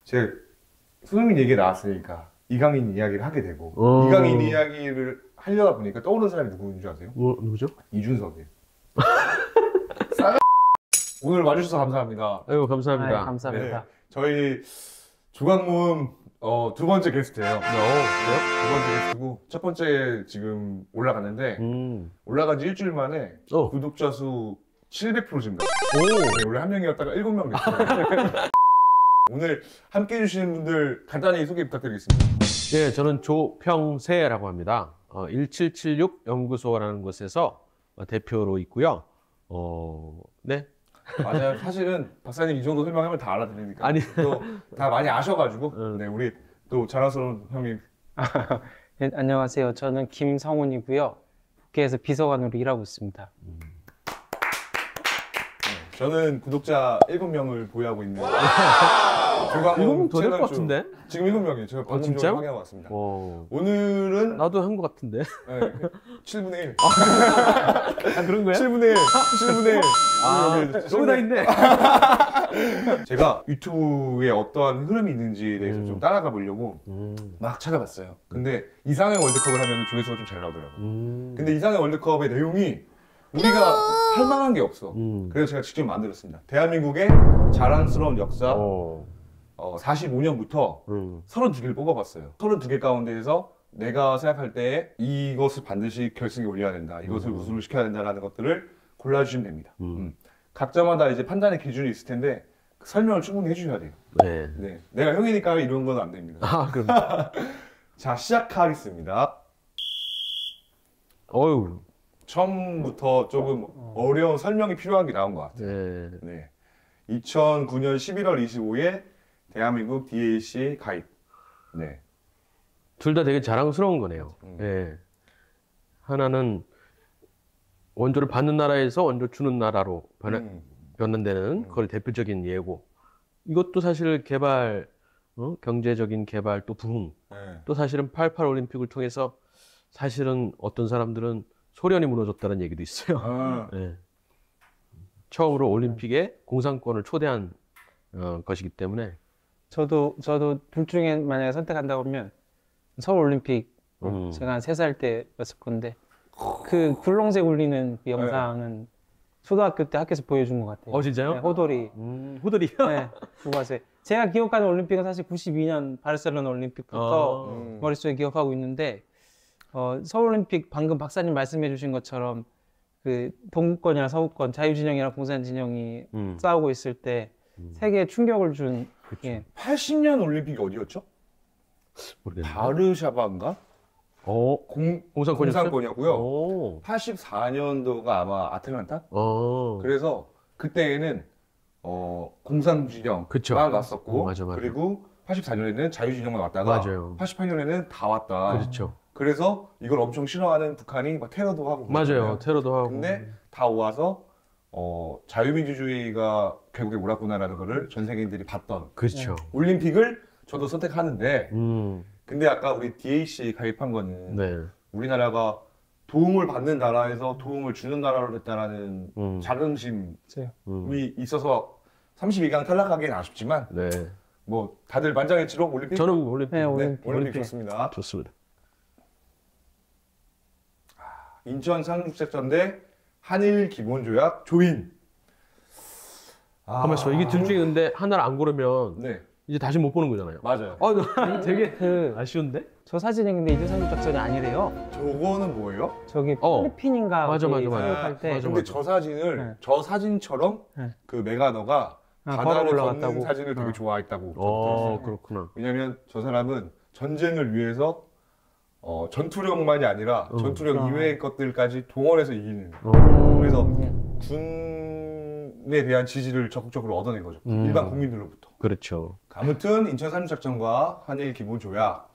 제가 손흥민 얘기가 나왔으니까 이강인 이야기를 하게 되고 이강인 이야기를 하려다 보니까 떠오르는 사람이 누구인 줄 아세요? 누구죠? 이준석이에요. 오늘 와주셔서 감사합니다. 아이고 감사합니다. 감사합니다. 네, 저희 조강모음 두 번째 게스트예요. 그래요? 두 번째 게스트고 첫 번째 지금 올라갔는데 올라간 지 일주일 만에 구독자 수 700% 증가. 네, 원래 한 명이었다가 7명 됐어요. 오늘 함께 해주시는 분들 간단히 소개 부탁드리겠습니다. 네, 저는 조평세라고 합니다. 1776 연구소라는 곳에서 대표로 있고요. 네. 맞아요. 사실은 박사님 이 정도 설명하면 다 알아듣으니까. 아니. 또 다 많이 아셔가지고. 네, 우리 또 자랑스러운 형님. 네, 안녕하세요. 저는 김성훈이고요. 국회에서 비서관으로 일하고 있습니다. 네, 저는 구독자 7명을 보유하고 있는. 조강모음 더 될 것 같은데? 지금 7명이에요. 제가 방금 전에 확인하고 왔습니다. 오늘은 나도 한 것 같은데? 네, 7분의 1. 그런 거야? 7분의 1. 7분의 1. 여기 다 있네. 제가 유튜브에 어떠한 흐름이 있는지에 대해서 좀 따라가 보려고 막 찾아봤어요. 근데 이상형 월드컵을 하면 조회수가 좀 잘 나오더라고요. 근데 이상형 월드컵의 내용이 우리가 할 만한 게 없어. 그래서 제가 직접 만들었습니다. 대한민국의 자랑스러운 역사 45년부터 32개를 뽑아봤어요. 32개 가운데에서 내가 생각할 때 이것을 반드시 결승에 올려야 된다. 이것을 우승을 시켜야 된다라는 것들을 골라주시면 됩니다. 각자마다 이제 판단의 기준이 있을 텐데 설명을 충분히 해주셔야 돼요. 네. 네. 내가 형이니까 이런 건 안 됩니다. 그럼. 자, 시작하겠습니다. 어휴. 처음부터 조금 어려운 설명이 필요한 게 나온 것 같아요. 네. 네. 2009년 11월 25일 대한민국 DAC 가입. 네. 둘 다 되게 자랑스러운 거네요. 네. 하나는 원조를 받는 나라에서 원조 주는 나라로 변환되는 그걸 대표적인 예고. 이것도 사실 개발, 경제적인 개발 또 부흥. 네. 또 사실은 88 올림픽을 통해서 사실은 어떤 사람들은 소련이 무너졌다는 얘기도 있어요. 네. 처음으로 올림픽에 공산권을 초대한 것이기 때문에 저도 둘 중에 만약에 선택한다고 하면 서울 올림픽 제가 한 3살 때였을 건데 그 굴렁쇠 굴리는 그 영상은 초등학교 때 학교에서 보여준 것 같아요. 진짜요? 네, 호돌이. 호돌이. 네, 부가쇠. 제가 기억하는 올림픽은 사실 92년 바르셀로나 올림픽부터 머릿속에 기억하고 있는데 서울 올림픽 방금 박사님 말씀해 주신 것처럼 그 동구권이랑 서구권, 자유진영이랑 공산진영이 싸우고 있을 때 세계에 충격을 준. 예. 80년 올림픽이 어디였죠? 모르겠네. 바르샤바인가? 공산권이었고요. 84년도가 아마 아틀란타? 그래서 그때에는 공산진영만 왔었고 맞아. 그리고 84년에는 자유진영만 왔다가 88년에는 다 왔다. 그렇죠. 그래서 이걸 엄청 싫어하는 북한이 막 테러도 하고 맞아요. 테러도 하고. 근데 다 와서 자유민주주의가 결국에 옳았구나라는 거를 전 세계인들이 봤던 그렇죠. 올림픽을 저도 선택하는데 근데 아까 우리 DAC 가입한 거는 우리나라가 도움을 받는 나라에서 도움을 주는 나라로 됐다라는 자긍심이 있어서 32강 탈락하기는 아쉽지만 뭐 다들 만장일치로 올림픽? 저는 올림픽. 네, 올림픽 좋습니다. 좋습니다. 인천 상륙작전 대 한일 기본조약 조인. 가만 있어. 이게 둘 중에 근데 하나를 안 고르면 이제 다시 못 보는 거잖아요. 맞아요. 되게 아쉬운데? 저 사진이 근데 이주상륙작전이 아니래요. 저거는 뭐예요? 저기 필리핀인가 맞아. 상륙할 때. 근데 저 사진을 저 사진처럼 그 메가너가 바다를 걷는 사진을 되게 좋아했다고 들었어요. 그렇구나. 왜냐면 저 사람은 전쟁을 위해서 전투력만이 아니라 전투력 이외의 것들까지 동원해서 이기는. 그래서 군에 대한 지지를 적극적으로 얻어낸 거죠. 일반 국민들로부터. 그렇죠. 아무튼 인천 상륙작전과 한일 기본조약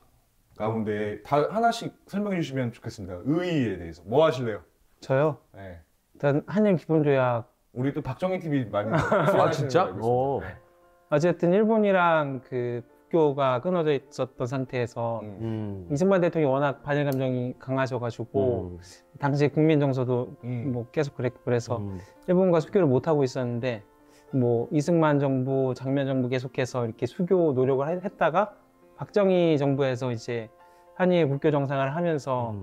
가운데 다 하나씩 설명해 주시면 좋겠습니다. 의의에 대해서. 뭐 하실래요? 저요? 네. 일단 한일 기본조약. 우리 또 박정희 TV 많이 진짜? 어쨌든 일본이랑 그 국교가 끊어져 있었던 상태에서 이승만 대통령이 워낙 반일 감정이 강하셔가지고 당시 국민 정서도 뭐 계속 그랬고 그래서 일본과 수교를 못 하고 있었는데 뭐 이승만 정부, 장면 정부 계속해서 이렇게 수교 노력을 했다가 박정희 정부에서 이제 한일 국교 정상화를 하면서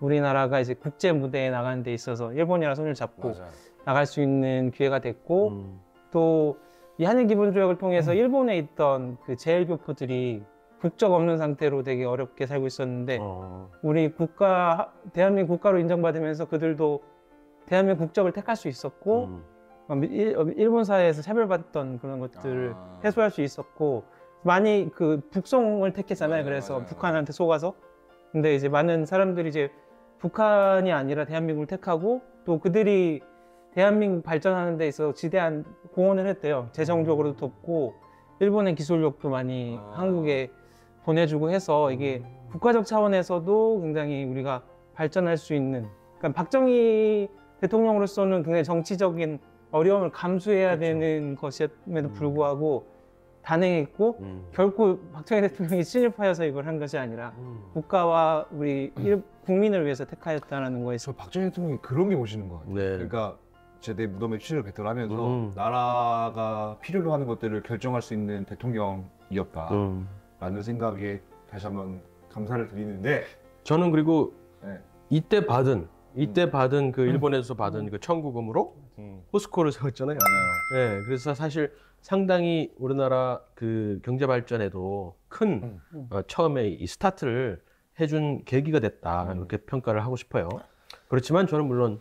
우리나라가 이제 국제 무대에 나가는 데 있어서 일본이랑 손을 잡고 맞아요. 나갈 수 있는 기회가 됐고 또 이 한일 기본 조약을 통해서 일본에 있던 그 제일교포들이 국적 없는 상태로 되게 어렵게 살고 있었는데 우리 국가 대한민국 국가로 인정받으면서 그들도 대한민국 국적을 택할 수 있었고 일본 사회에서 차별받던 그런 것들을 해소할 수 있었고 많이 그 북송을 택했잖아요. 그래서 맞아요. 북한한테 속아서. 근데 이제 많은 사람들이 이제 북한이 아니라 대한민국을 택하고 또 그들이 대한민국 발전하는 데 있어서 지대한 공헌을 했대요. 재정적으로도 돕고 일본의 기술력도 많이 한국에 보내주고 해서 이게 국가적 차원에서도 굉장히 우리가 발전할 수 있는, 그러니까 박정희 대통령으로서는 굉장히 정치적인 어려움을 감수해야 되는 것임에도 불구하고 단행했고 결코 박정희 대통령이 친일파여서 이걸 한 것이 아니라 국가와 우리 국민을 위해서 택하였다는 거에서 저 박정희 대통령이 그런 게 멋있는 것 같아요. 네. 그러니까 제대 무덤에 취를 배틀하면서 나라가 필요로 하는 것들을 결정할 수 있는 대통령이었다라는 생각에 다시 한번 감사를 드리는데 저는 그리고 네. 이때 받은 그 일본에서 받은 그 청구금으로 포스코를 세웠잖아요. 네, 그래서 사실 상당히 우리나라 그 경제 발전에도 큰 처음에 이 스타트를 해준 계기가 됐다 이렇게 평가를 하고 싶어요. 그렇지만 저는 물론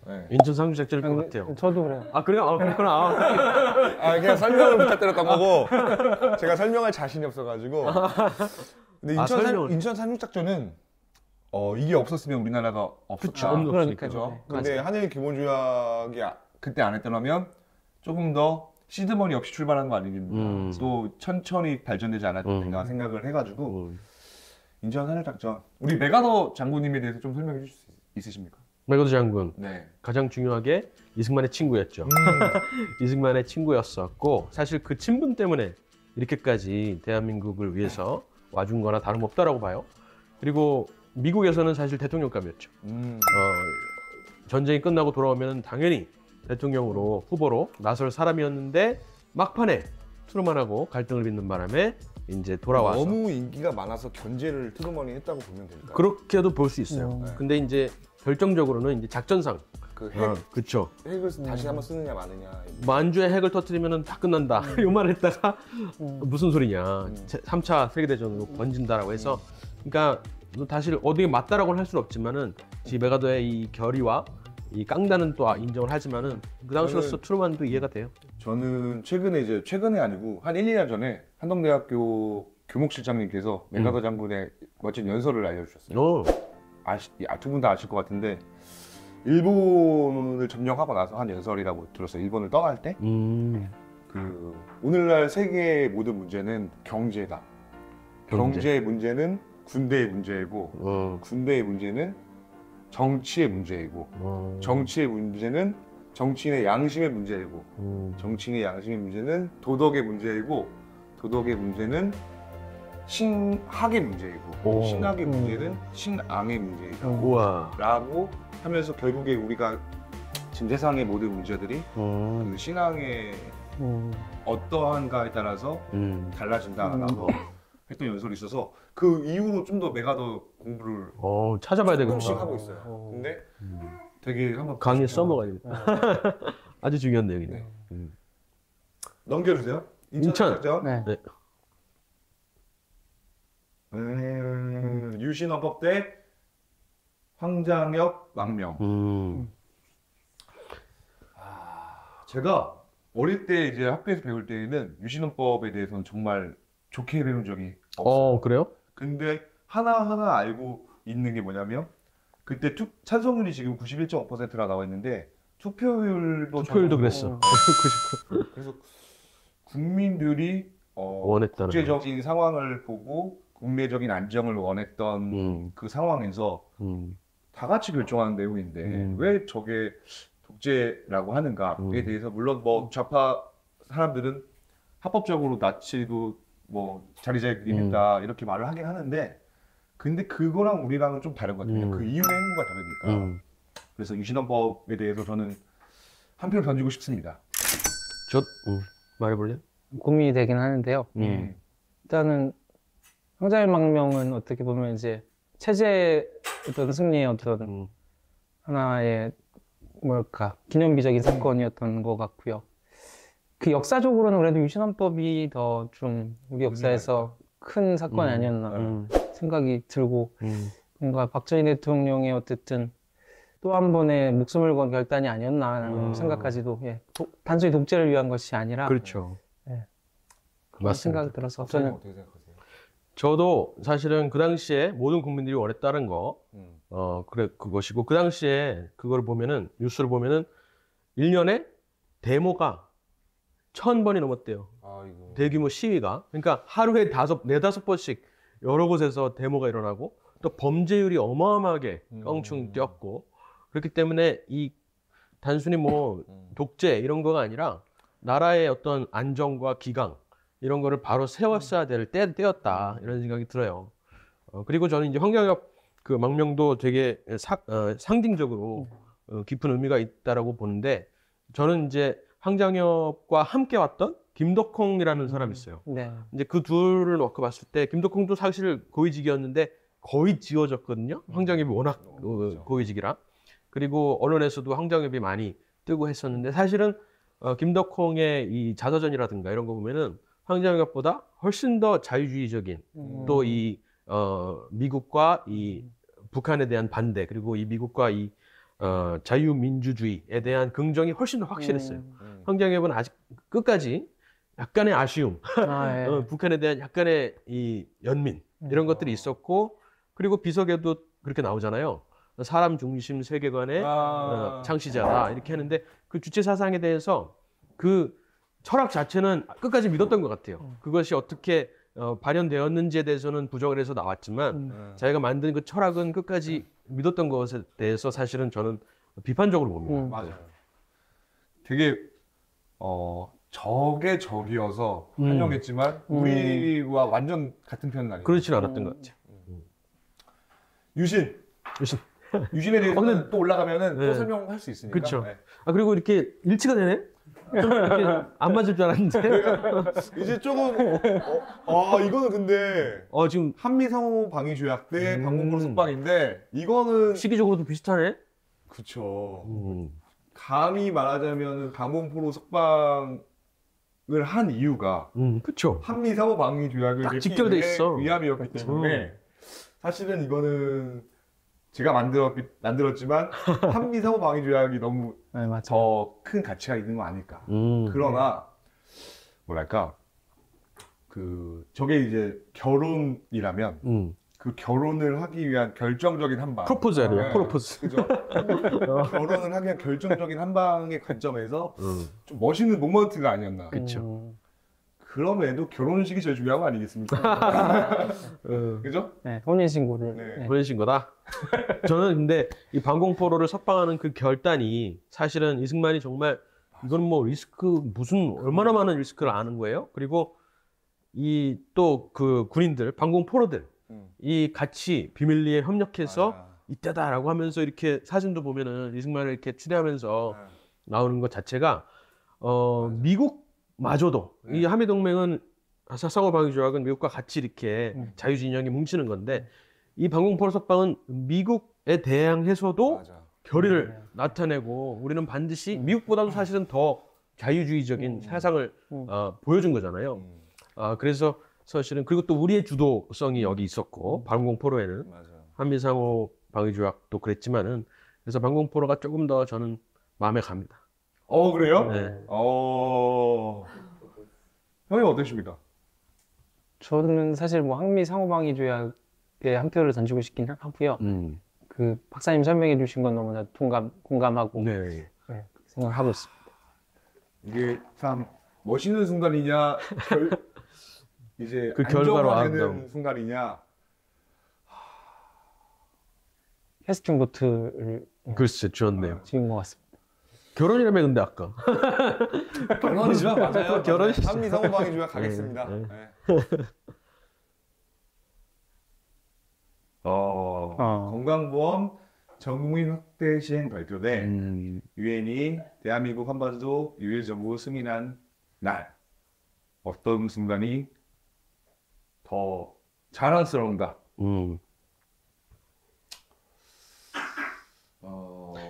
네. 인천 상륙작전일 것 같아요. 저도 그래요. 아 그래요? 아 그렇구나. 아 그냥 설명을 부탁드렸던 거고 제가 설명할 자신이 없어가지고 근데 인천 상륙작전은 이게 없었으면 우리나라가 없었다. 그러니까. 그죠? 근데 한일 기본조약이 그때 안 했더라면 조금 더 시드머니 없이 출발한 거 아니겠습니까? 또 천천히 발전되지 않았는가 생각을 해가지고 인천 상륙작전 우리 메가더 장군님에 대해서 좀 설명해 주실 수 있으십니까? 메가더 장군 네. 가장 중요하게 이승만의 친구였죠. 이승만의 친구였었고 사실 그 친분 때문에 이렇게까지 대한민국을 위해서 와준 거나 다름없다라고 봐요. 그리고 미국에서는 사실 대통령감이었죠. 전쟁이 끝나고 돌아오면 당연히 대통령으로 후보로 나설 사람이었는데 막판에 트루만하고 갈등을 빚는 바람에 이제 돌아와서 너무 인기가 많아서 견제를 트루먼이 했다고 보면 될까요? 그렇게도 볼 수 있어요. 근데 이제 결정적으로는 이제 작전상 그 핵, 그렇죠. 핵을 다시 한번 쓰느냐 마느냐. 만주에 핵을 터뜨리면 다 끝난다. 요 말을 했다가 무슨 소리냐. 3차 세계대전으로 번진다라고 해서 그러니까 사실 어디에 맞다라고는 할 수는 없지만은 메가더의 이 결의와 이 깡다는 또 인정을 하지만은 그 당시로서 트루만도 이해가 돼요. 저는 최근에 아니고 한 1, 2년 전에 한동대학교 교목실장님께서 메가더 장군의 멋진 연설을 알려주셨어요. 두 분 다 아실 것 같은데 일본을 점령하고 나서 한 연설이라고 들었어요. 일본을 떠날 때 그 오늘날 세계의 모든 문제는 경제다. 경제의 문제는 군대의 문제이고 군대의 문제는 정치의 문제이고 정치의 문제는 정치인의 양심의 문제이고 정치인의 양심의 문제는 도덕의 문제이고 도덕의 문제는 신학의 문제이고 신학의 문제는 신앙의 문제이다 우와. 라고 하면서 결국에 우리가 지금 세상의 모든 문제들이 그 신앙의 어떠한가에 따라서 달라진다라고 했던 연설이 있어서 그 이후로 좀 더 메가더 공부를 찾아봐야 되겠다. 조금씩 하고 있어요. 근데 되게 한번 강의 써먹어야겠다. 아주 중요한 내용이네. 넘겨주세요. 인천. 네. 네. 유신헌법 대 황장엽 망명. 제가 어릴 때 이제 학교에서 배울 때에는 유신헌법에 대해서는 정말 좋게 배운 적이 없어요. 그래요? 근데 하나하나 알고 있는 게 뭐냐면 그때 찬성률이 지금 91.5%라 나와 있는데 투표율도 그랬어. 그래서 국민들이 원했다는 국제적인 상황을 보고 국내적인 안정을 원했던 그 상황에서 다 같이 결정하는 내용인데 왜 저게 독재라고 하는가에 대해서 물론 뭐 좌파 사람들은 합법적으로 나치도 뭐 자리잡기했다 이렇게 말을 하긴 하는데 근데 그거랑 우리랑은 좀 다른 것 같아요. 그 이후의 행보가 다르니까. 그래서 유신헌법에 대해서 저는 한 표를 던지고 싶습니다. 저 말해볼래요? 고민이 되긴 하는데요. 일단은 황자의 망명은 어떻게 보면 이제 체제 어떤 승리의 어떤 하나의 뭐랄까 기념비적인 사건이었던 것 같고요. 그 역사적으로는 그래도 유신헌법이 더 좀 우리 역사에서 큰 사건이 아니었나 생각이 들고 뭔가 박정희 대통령의 어쨌든 또 한 번의 목숨을 건 결단이 아니었나라는 생각까지도 단순히 독재를 위한 것이 아니라 그렇죠. 그런 생각이 들어서 저는 어떻게 생각하세요? 저도 사실은 그 당시에 모든 국민들이 원했다는 거, 그것이고, 그 당시에 그걸 보면은, 뉴스를 보면은, 1년에 데모가 1000번이 넘었대요. 아이고. 대규모 시위가. 그러니까 하루에 4-5번씩 여러 곳에서 데모가 일어나고, 또 범죄율이 어마어마하게 껑충 뛰었고, 그렇기 때문에 이 단순히 뭐 독재 이런 거가 아니라 나라의 어떤 안정과 기강, 이런 거를 바로 세웠어야 될 때였다 이런 생각이 들어요. 그리고 저는 이제 황장엽 그 망명도 되게 상징적으로 깊은 의미가 있다라고 보는데, 저는 이제 황장엽과 함께 왔던 김덕홍이라는 사람이 있어요. 네. 이제 그 둘을 놓고 봤을 때 김덕홍도 사실 고위직이었는데 거의 지워졌거든요. 황장엽이 워낙 고위직이라. 그리고 언론에서도 황장엽이 많이 뜨고 했었는데, 사실은 김덕홍의 이 자서전이라든가 이런 거 보면은 황장엽보다 훨씬 더 자유주의적인 또 이 미국과 이 북한에 대한 반대, 그리고 이 미국과 이 자유민주주의에 대한 긍정이 훨씬 더 확실했어요. 황장엽은 아직 끝까지 약간의 아쉬움, 북한에 대한 약간의 이 연민 이런 것들이 있었고, 그리고 비석에도 그렇게 나오잖아요. 사람 중심 세계관의 창시자다 이렇게 하는데, 그 주체 사상에 대해서 그 철학 자체는 끝까지 믿었던 것 같아요. 그것이 어떻게 발현되었는지에 대해서는 부정을 해서 나왔지만 자기가 만든 그 철학은 끝까지 믿었던 것에 대해서 사실은 저는 비판적으로 봅니다. 맞아요. 되게 적의 적이어서 환영했지만 우리와 완전 같은 편은 아니에요. 그렇지는 않았던 것 같아요. 유신에 대해서는 또 올라가면은 네. 또 설명할 수 있으니까. 그렇죠. 네. 그리고 이렇게 일치가 되네? 좀 이렇게 안 맞을 줄 알았는데. 이제 조금 이거는 근데 지금 한미 상호 방위 조약 때 방공포로 석방인데 이거는 시기적으로도 비슷하네? 그쵸. 감히 말하자면 방공포로 석방을 한 이유가 그쵸. 한미 상호 방위 조약을 딱 맺기 직결돼 위해 있어. 위함이었기 때문에 사실은 이거는 제가 만들었지만 한미 상호 방위 조약이 너무 더 큰 가치가 있는 거 아닐까. 그러나 뭐랄까 저게 이제 결혼이라면 그 결혼을 하기 위한 결정적인 한 방. 프로포즈야, 프로포즈. 그죠? 결혼을 하기 위한 결정적인 한 방의 관점에서 좀 멋있는 모먼트가 아니었나. 그쵸. 그럼에도 결혼식이 제일 중요한 거 아니겠습니까? 그죠? 네, 혼인신고를. 네. 보내신 거다. 저는 근데 이 방공포로를 석방하는 그 결단이 사실은 이승만이 정말 이건 뭐 리스크 얼마나 많은 리스크를 아는 거예요. 그리고 이 또 그 군인들 방공포로들 이 같이 비밀리에 협력해서 이때다라고 하면서 이렇게 사진도 보면은 이승만을 이렇게 추대하면서 나오는 것 자체가 미국마저도 이 한미동맹은 상호 방위 조약은 미국과 같이 이렇게 자유진영이 뭉치는 건데, 이 방공포로 석방은 미국에 대항해서도 결의를 나타내고 우리는 반드시 미국보다도 사실은 더 자유주의적인 사상을 보여준 거잖아요. 그래서 사실은 그리고 또 우리의 주도성이 여기 있었고 방공포로에는 한미상호 방위조약도 그랬지만은, 그래서 방공포로가 조금 더 저는 마음에 갑니다. 그래요? 네. 형님 어떠십니까? 저는 사실 뭐 한미 상호방위 조약에 한 표를 던지고 싶긴 하고요. 그 박사님 설명해 주신 건 너무나 공감하고 네. 생각하고 있습니다. 이게 참 멋있는 순간이냐, 이제 그 결과로 안정화되는 아름다움. 순간이냐. 캐스팅 보트를 글쎄, 좋네요. 지은 것 같습니다. 결혼이라며 근데 아까. 결혼이죠, 맞아요. 결혼이죠. 한미 상호 방위 조약 가겠습니다. 네. 건강보험 전국민 확대 시행 발표돼 유엔이 대한민국 한반도 유일 정부 승인한 날 어떤 순간이 더 자랑스러운가?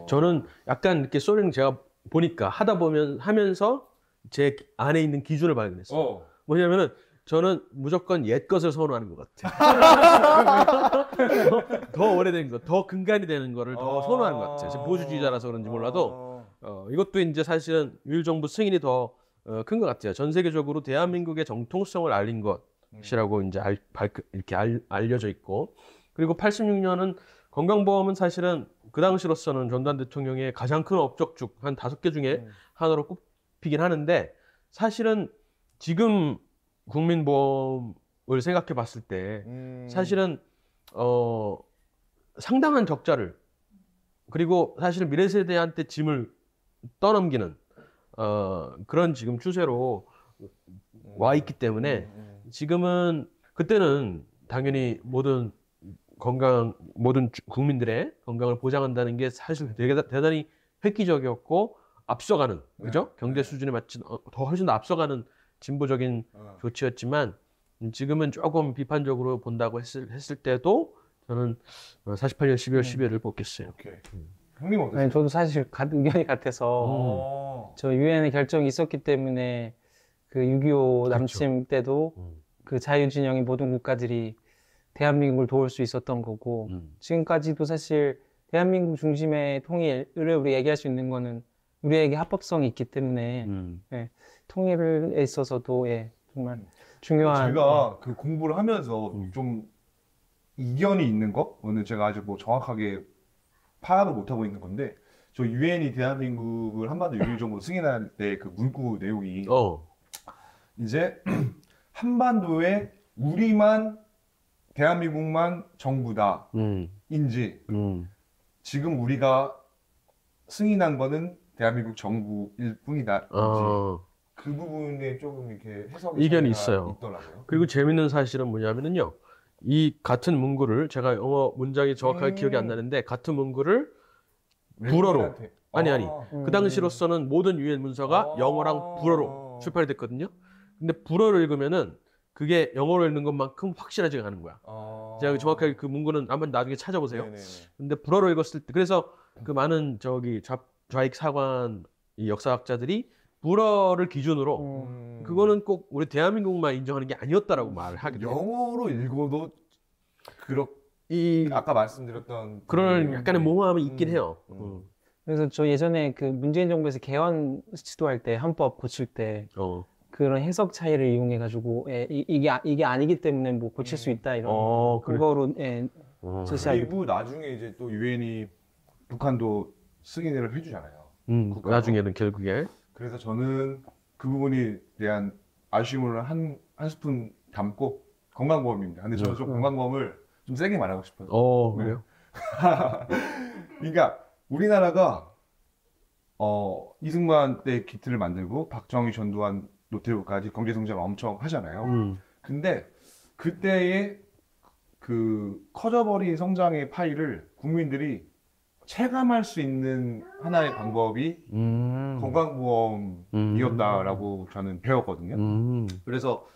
저는 약간 이렇게 소리는 제가 보니까 하면서 제 안에 있는 기준을 발견했어요. 뭐냐면은 저는 무조건 옛 것을 선호하는 것 같아요. 더 오래된 것, 더 근간이 되는 거를 더 선호하는 것 같아요. 제가 보수주의자라서 그런지 몰라도 이것도 이제 사실은 유일정부 승인이 더 큰 것 같아요. 전 세계적으로 대한민국의 정통성을 알린 것이라고 이제 이렇게 알려져 있고, 그리고 86년은 건강보험은 사실은 그 당시로서는 전두환 대통령의 가장 큰 업적 중 한 5개 중에 하나로 꼽히긴 하는데, 사실은 지금 국민보험을 생각해 봤을 때 사실은 상당한 적자를, 그리고 사실 미래 세대한테 짐을 떠넘기는 그런 지금 추세로 와 있기 때문에 지금은, 그때는 당연히 모든 국민들의 건강을 보장한다는 게 사실 대단히 획기적이었고 앞서가는, 그죠? 경제 수준에 맞춘 더 훨씬 더 앞서가는 진보적인 조치였지만, 지금은 조금 비판적으로 본다고 했을 때도 저는 48년 12월 12일을 뽑겠어요. 오케이. 형님 어떠세요? 아니, 저도 사실 의견이 같아서 저 유엔의 결정이 있었기 때문에 그 6.25 남침 때도 그 자유진영의 모든 국가들이 대한민국을 도울 수 있었던 거고, 지금까지도 사실 대한민국 중심의 통일을 우리 얘기할 수 있는 거는 우리에게 합법성이 있기 때문에 예, 통일에 있어서도 정말 중요한. 제가 그 공부를 하면서 좀 이견이 있는 거는 제가 아직 뭐 정확하게 파악을 못하고 있는 건데, 저 유엔이 대한민국을 한반도 유일정부로 승인할 때 그 문구 내용이 이제 한반도에 우리만 대한민국만 정부다 인지 지금 우리가 승인한 거는 대한민국 정부일 뿐이다 인지 그 부분에 조금 이렇게 해석이 이견이 있어요. 있더라고요. 그리고 재밌는 사실은 뭐냐면요, 이 같은 문구를, 제가 영어 문장이 정확하게 기억이 안 나는데, 같은 문구를 불어로, 아니 그 당시로서는 모든 유엔 문서가 영어랑 불어로 출판이 됐거든요. 근데 불어로 읽으면은 그게 영어로 읽는 것만큼 확실하지가 않은 거야. 제가 정확하게 그 문구는 한번 나중에 찾아보세요. 네네네. 근데 불어로 읽었을 때, 그래서 그 많은 좌익 사관 이 역사학자들이 불어를 기준으로 그거는 꼭 우리 대한민국만 인정하는 게 아니었다라고 말을 하게 돼요. 영어로 읽어도 아까 말씀드렸던 그런 약간의 모호함이 있긴 해요. 그래서 저 예전에 그 문재인 정부에서 개헌 시도할 때, 헌법 고칠 때 그런 해석 차이를 이용해 가지고 이게 아니기 때문에 뭐 고칠 수 있다 이런 그거로 그리고 나중에 이제 또 유엔이 북한도 승인을 해주잖아요. 나중에는 결국에. 그래서 저는 그 부분에 대한 아쉬움을 한 스푼 담고 건강보험입니다. 근데 저는 좀 건강보험을 좀 세게 말하고 싶어요. 그래요? 그러니까 우리나라가 이승만 때 기틀을 만들고 박정희, 전두환, 노태우까지 경제성장을 엄청 하잖아요. 근데 그때의 그 커져버린 성장의 파이를 국민들이 체감할 수 있는 하나의 방법이 건강보험이었다라고 저는 배웠거든요. 그래서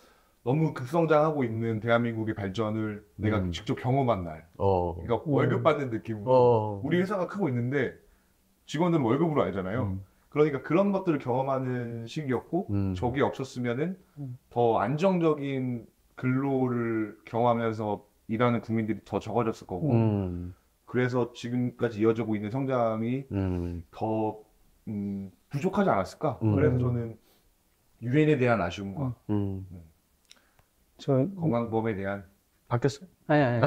너무 급성장하고 있는 대한민국의 발전을 내가 직접 경험한 날, 그러니까 월급 받는 느낌으로 우리 회사가 크고 있는데 직원들은 월급으로 알잖아요. 그러니까 그런 것들을 경험하는 시기였고, 저게 없었으면은 더 안정적인 근로를 경험하면서 일하는 국민들이 더 적어졌을 거고, 그래서 지금까지 이어지고 있는 성장이 더 부족하지 않았을까? 그래서 저는 유엔에 대한 아쉬움과 저 건강보험에 대한 바뀌었어요? 아니.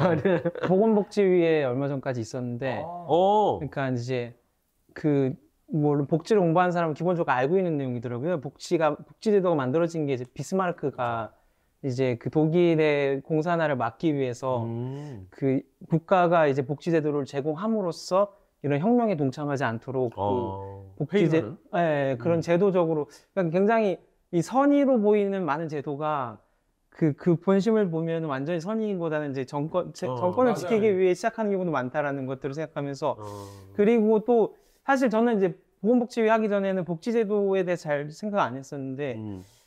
보건복지위에 얼마 전까지 있었는데, 그러니까 이제 물론 복지를 공부하는 사람은 기본적으로 알고 있는 내용이더라고요. 복지제도가 만들어진 게 이제 비스마르크가 이제 그 독일의 공산화를 막기 위해서 그 국가가 이제 복지제도를 제공함으로써 이런 혁명에 동참하지 않도록 그런 제도적으로, 그러니까 굉장히 이 선의로 보이는 많은 제도가 그 본심을 보면 완전히 선의보다는 이제 정권을 맞아요. 지키기 위해 시작하는 경우도 많다라는 것들을 생각하면서 어. 그리고 또 사실 저는 이제 보건복지위 하기 전에는 복지제도에 대해 잘 생각 안 했었는데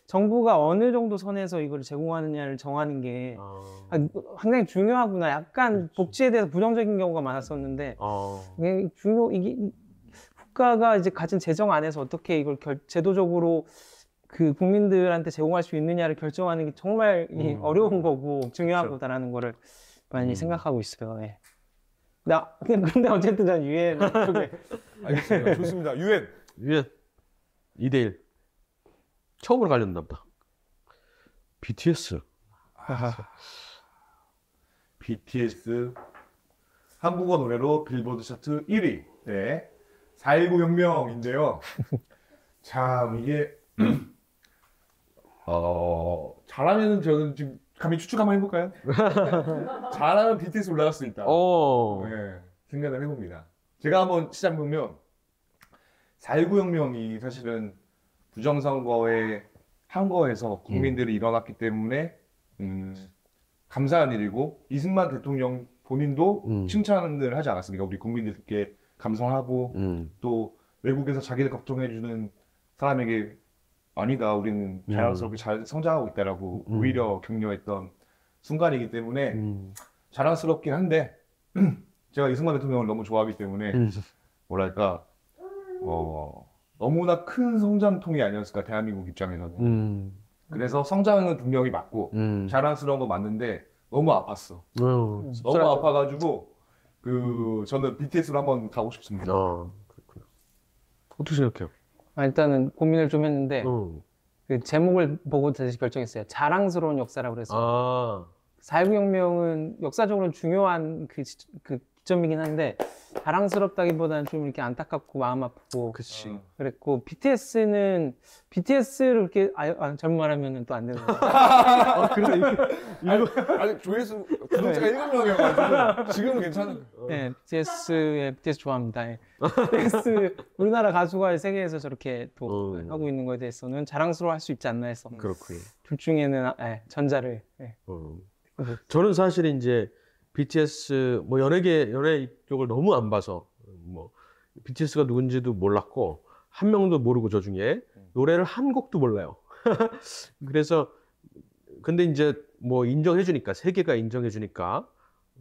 정부가 어느 정도 선에서 이걸 제공하느냐를 정하는 게 상당히 중요하구나. 약간 복지에 대해서 부정적인 경우가 많았었는데 이게 이게 국가가 이제 가진 재정 안에서 어떻게 이걸 제도적으로 그 국민들한테 제공할 수 있느냐를 결정하는 게 정말 어려운 거고 중요하다라는 거를 많이 생각하고 있어요. 예. 근데 어쨌든 전 유엔 쪽에 알겠습니다. 좋습니다. 유엔 2대1 처음으로 갈렸나 보다. BTS. BTS 한국어 노래로 빌보드 차트 1위. 네. 4.19 혁명인데요. 참 이게 잘하면 저는 지금 감히 추측 한번 해볼까요? 잘하면 BTS 올라갈 수 있다. 네, 생각을 해봅니다. 제가 한번 시작해보면 4.19 혁명이 사실은 부정선거에 한거에서 국민들이 일어났기 때문에 감사한 일이고 이승만 대통령 본인도 칭찬을 하지 않았습니까? 우리 국민들께 감사하고 또 외국에서 자기를 걱정해주는 사람에게 아니다, 우리는 자랑스럽게 잘 성장하고 있다라고 오히려 격려했던 순간이기 때문에 자랑스럽긴 한데 제가 이승만 대통령을 너무 좋아하기 때문에 뭐랄까 너무나 큰 성장통이 아니었을까 대한민국 입장에서는. 그래서 성장은 분명히 맞고 자랑스러운 거 맞는데 너무 아팠어. 너무 아파가지고 저는 BTS로 한번 가고 싶습니다. 그렇구나. 어떻게 생각해요? 일단은 고민을 좀 했는데 그 제목을 보고 다시 결정했어요. 자랑스러운 역사라고 그래서 4.19 혁명은 역사적으로 중요한 그 기점이긴 한데 자랑스럽다기보다는 좀 이렇게 안타깝고 마음 아프고 그치. 그랬고 BTS를 이렇게 잘못 말하면 또 안 되는 거예요. 아니 조회수 구독자가 1명이어가지고 지금은 괜찮은. 네, BTS 좋아합니다. 예. BTS 우리나라 가수가 세계에서 저렇게 또 하고 있는 거에 대해서는 자랑스러워할 수 있지 않나 해서 그렇군요. 둘 중에는 전자를. 저는 사실 이제 BTS 뭐 연예 쪽을 너무 안 봐서 뭐 BTS가 누군지도 몰랐고 한 명도 모르고 저 중에 노래를 한 곡도 몰라요. 그래서 근데 이제 뭐 인정해 주니까 세계가 인정해 주니까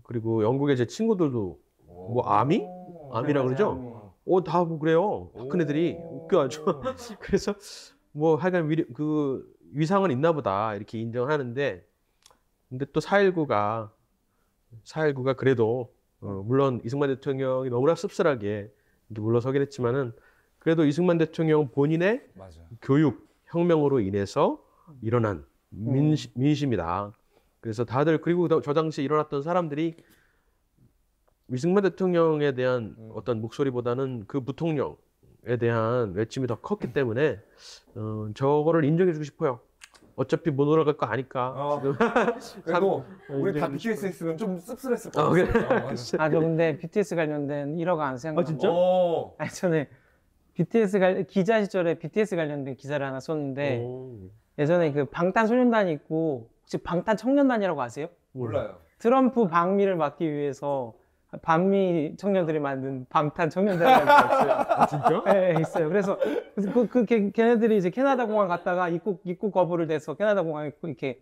그리고 영국의 제 친구들도 뭐 아미라고 그러죠. 다 그래요. 큰 애들이 웃겨 아주. 그래서 뭐 하여간 그 위상은 있나 보다 이렇게 인정하는데 근데 또 4.19가 그래도 물론 이승만 대통령이 너무나 씁쓸하게 물러서긴 했지만은 그래도 이승만 대통령 본인의 교육 혁명으로 인해서 일어난 민심이다. 그래서 다들 그리고 저 당시에 일어났던 사람들이 이승만 대통령에 대한 어떤 목소리보다는 그 부통령에 대한 외침이 더 컸기 때문에 저거를 인정해주고 싶어요. 어차피 못 올라갈 거 아니까. 그래도 우리 다 BTS 했으면 좀 씁쓸했을 것 같아요. 저 근데 BTS 관련된 1억 안 생각. 진짜? 전에 기자 시절에 BTS 관련된 기사를 하나 썼는데 예전에 그 방탄소년단이 있고 혹시 방탄청년단이라고 아세요? 몰라요. 트럼프 방미를 막기 위해서 반미 청년들이 만든 방탄청년단이라는 게 있어요. 진짜? 네, 있어요. 그래서 걔네들이 이제 캐나다 공항 갔다가 입국 거부를 돼서 캐나다 공항에 이렇게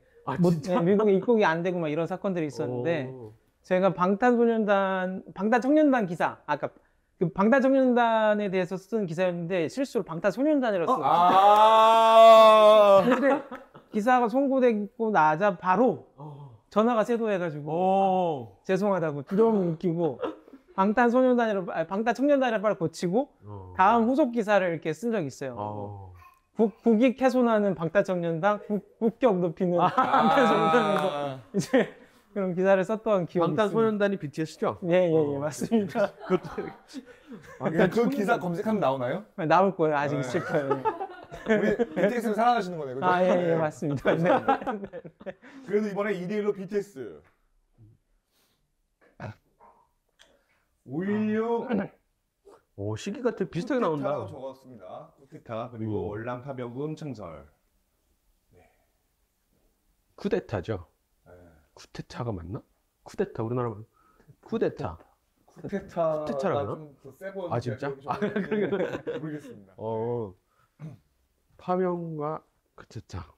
미국에 입국이 안 되고 막 이런 사건들이 있었는데 제가 방탄청년단 기사 아까 그 방탄청년단에 대해서 쓴 기사였는데 실수로 방탄소년단이라고 썼어요. 근데 기사가 송고되고 나자 바로 전화가 쇄도해가지고 죄송하다고 좀 웃기고 방탄청년단이라 빨리 고치고 다음 후속 기사를 이렇게 쓴 적이 있어요. 국익 훼손하는 방탄청년단 국격 높이는 방탄소년단에서 이제 그런 기사를 썼던 기억이 방탄소년단이 BTS죠? 예, 맞습니다. 그 기사 검색하면 나오나요? 나올 거예요. 아직 있을 거예요. 우리 BTS를 사랑하시는 거네요, 그죠? 예, 맞습니다. 네. 그래도 이번에 2대1로 BTS 516 시기가 되게 비슷하게 나온다. 적었습니다. 쿠데타 그리고 월남파병군 창설. 쿠데타죠. 쿠데타가 맞나? 쿠데타 우리나라 말. 쿠데타. 쿠데타가 쿠데타라고 하나? 좀더 세고 아, 진짜? 모르겠습니다. 파명과 쿠데타.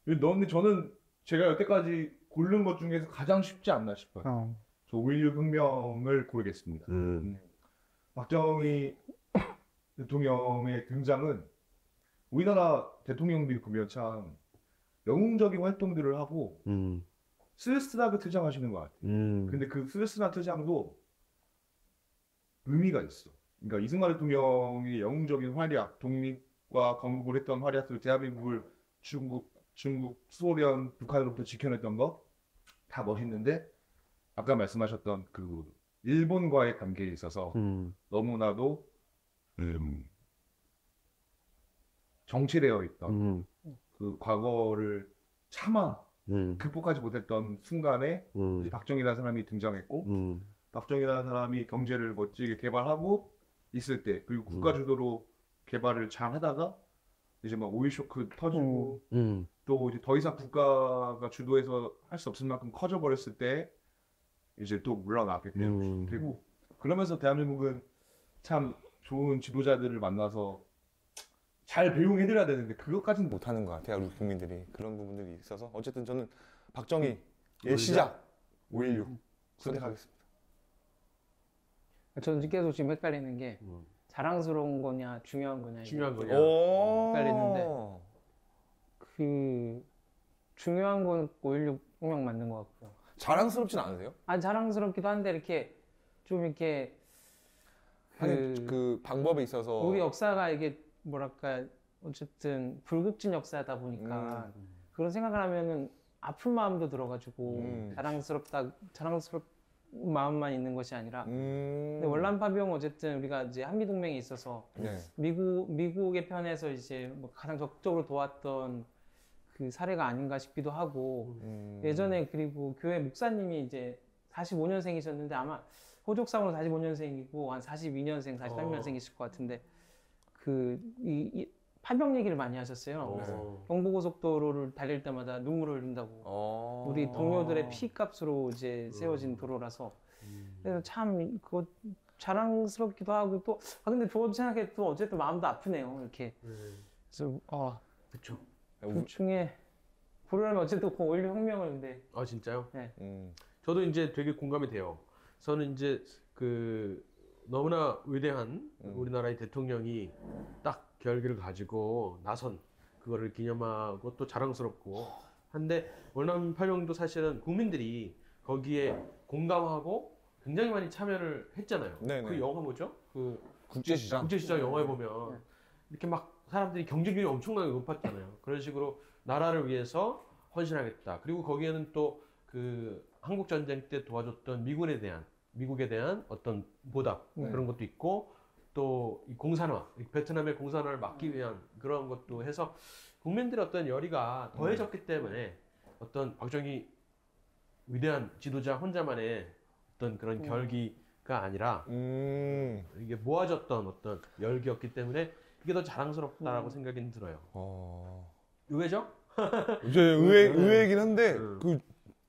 근데 저는 제가 여태까지 고른 것 중에서 가장 쉽지 않나 싶어요. 저 5.16 혁명을 고르겠습니다. 박정희 대통령의 등장은 우리나라 대통령들이 보면 참 영웅적인 활동들을 하고 쓸쓸하게 투쟁하시는 것 같아요. 근데 그 쓸쓸한 투쟁도 의미가 있어. 그러니까 이승만 대통령의 영웅적인 활약, 독립과 건국을 했던 활약들, 대한민국을 중국, 소련, 북한으로부터 지켜냈던 거 다 멋있는데 아까 말씀하셨던 그 일본과의 관계에 있어서 너무나도 정체되어 있던 그 과거를 차마 극복하지 못했던 순간에 이제 박정희라는 사람이 등장했고 박정희라는 사람이 경제를 멋지게 개발하고 있을 때 그리고 국가 주도로 개발을 잘 하다가 이제 막 오일 쇼크 터지고 또 이제 더 이상 국가가 주도해서 할 수 없을 만큼 커져버렸을 때 이제 또 물러나게 되고 그러면서 대한민국은 참 좋은 지도자들을 만나서 잘 배웅해드려야 되는데 그것까지는 못하는 것 같아요. 우리 국민들이 그런 부분들이 있어서 어쨌든 저는 박정희의 시작 5.16 선택하겠습니다. 저는 계속 지금 헷갈리는 게 자랑스러운 거냐 중요한 거냐 중요한 거냐. 헷갈리는데 그 중요한 건 5.16 혁명 맞는 것 같고요. 자랑스럽진 않으세요? 아 자랑스럽기도 한데 이렇게 좀 이렇게 그 방법에 있어서 우리 역사가 이게 뭐랄까 어쨌든 불국진 역사다 보니까 그런 생각을 하면은 아픈 마음도 들어가지고 자랑스러운 마음만 있는 것이 아니라 근데 월남 파병 어쨌든 우리가 이제 한미 동맹에 있어서 네. 미국의 편에서 이제 뭐 가장 적극적으로 도왔던 그 사례가 아닌가 싶기도 하고 예전에 그리고 교회 목사님이 이제 45년생이셨는데 아마 호족상으로 45년생이고 한 42년생, 43년생이실 것 같은데 이 파병 얘기를 많이 하셨어요. 경부고속도로를 달릴 때마다 눈물을 흘린다고. 우리 동료들의 피값으로 이제 세워진 도로라서. 그래서 참 그거 자랑스럽기도 하고 또 근데 저 생각해 또 어쨌든 마음도 아프네요. 이렇게. 그래서 그렇죠. 둘 중에 고르라면 어쨌든 5.16 혁명을 근데. 아 진짜요? 네. 저도 이제 되게 공감이 돼요. 저는 이제 그 너무나 위대한 우리나라의 대통령이 딱 결기를 가지고 나선 그거를 기념하고 또 자랑스럽고 한데 월남 파병도 사실은 국민들이 거기에 공감하고 굉장히 많이 참여를 했잖아요. 네네. 그 영화 뭐죠? 그 국제시장 영화에 보면 이렇게 막 사람들이 경쟁률이 엄청나게 높았잖아요. 그런 식으로 나라를 위해서 헌신하겠다. 그리고 거기에는 또 그 한국 전쟁 때 도와줬던 미국에 대한 어떤 보답 그런 것도 있고 또 이 공산화, 베트남의 공산화를 막기 위한 그런 것도 해서 국민들의 어떤 열의가 더해졌기 때문에 어떤 박정희 위대한 지도자 혼자만의 어떤 그런 결기가 아니라 이게 모아졌던 어떤 열기였기 때문에 이게 더 자랑스럽다라고 생각이 들어요. 의외죠? 이제 의외이긴 한데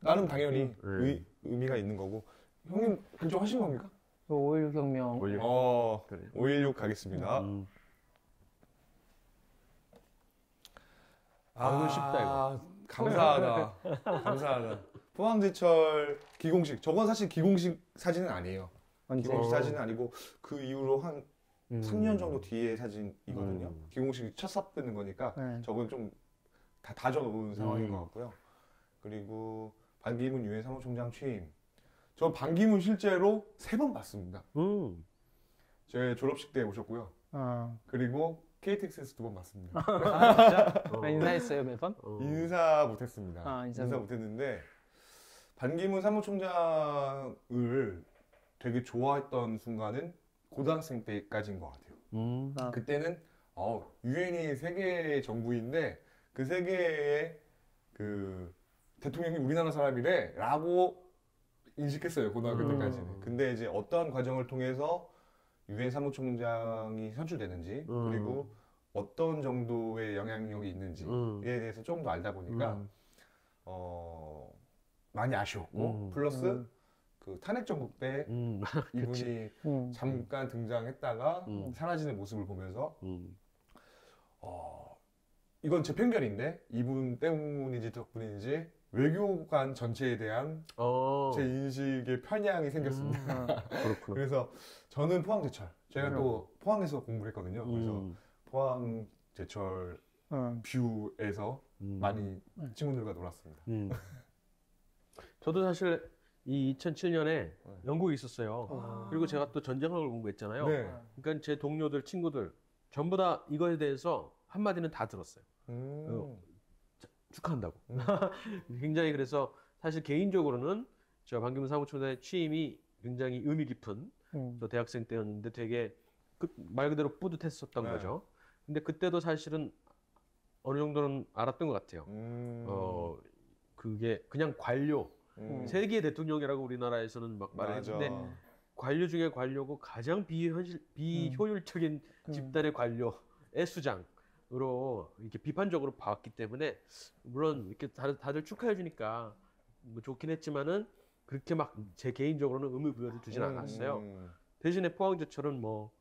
나는 당연히 의미가 있는 거고 형님 결정하신 겁니까? 5.16 혁명. 5.16 가겠습니다. 이거 쉽다 이거. 감사하다. 감사하다. 포항제철 기공식. 저건 사실 기공식 사진은 아니에요. 기공식 사진은 아니고 그 이후로 한 3년 정도 뒤에 사진이거든요. 기공식 첫 삽드는 거니까 저건 좀 다 다져놓은 상황인 것 같고요. 그리고 반기문 유엔 사무총장 취임. 저 반기문 실제로 3번 봤습니다. 제 졸업식 때 오셨고요. 그리고 KTX에서 2번 봤습니다. 진짜? 인사했어요 매번? 인사 못했습니다. 인사 못했는데 반기문 사무총장을 되게 좋아했던 순간은 고등학생 때까지인 것 같아요. 그때는 유엔이 세계 정부인데 그 세계의 그 대통령이 우리나라 사람이래 라고 인식했어요. 고등학교 때까지는. 근데 이제 어떠한 과정을 통해서 유엔 사무총장이 선출되는지 그리고 어떤 정도의 영향력이 있는지에 대해서 조금 더 알다 보니까 많이 아쉬웠고 플러스 그 탄핵 정국 때 이분이 잠깐 등장했다가 사라지는 모습을 보면서 이건 제 편견인데 이분 때문인지 덕분인지 외교관 전체에 대한 제 인식의 편향이 생겼습니다. 그렇구나. 그래서 저는 포항제철, 제가 또 포항에서 공부를 했거든요. 그래서 포항제철 뷰에서 많이 친구들과 놀았습니다. 저도 사실 이 2007년에 영국에 있었어요. 그리고 제가 또 전쟁학을 공부했잖아요. 네. 그러니까 제 동료들, 친구들 전부 다 이거에 대해서 한마디는 다 들었어요. 축하한다고. 굉장히 그래서 사실 개인적으로는 저 반기문 사무총장의 취임이 굉장히 의미 깊은 저 대학생 때였는데 되게 말 그대로 뿌듯했었던 거죠. 근데 그때도 사실은 어느 정도는 알았던 것 같아요. 그게 그냥 관료, 세계 대통령이라고 우리나라에서는 막 말했는데 관료 중에 관료고 가장 비효율적인 집단의 관료의 수장으로 이렇게 비판적으로 봤기 때문에 물론 이렇게 다들 축하해 주니까 뭐 좋긴 했지만은 그렇게 막 제 개인적으로는 의미 부여를 두진 않았어요. 대신에 포항제철은 뭐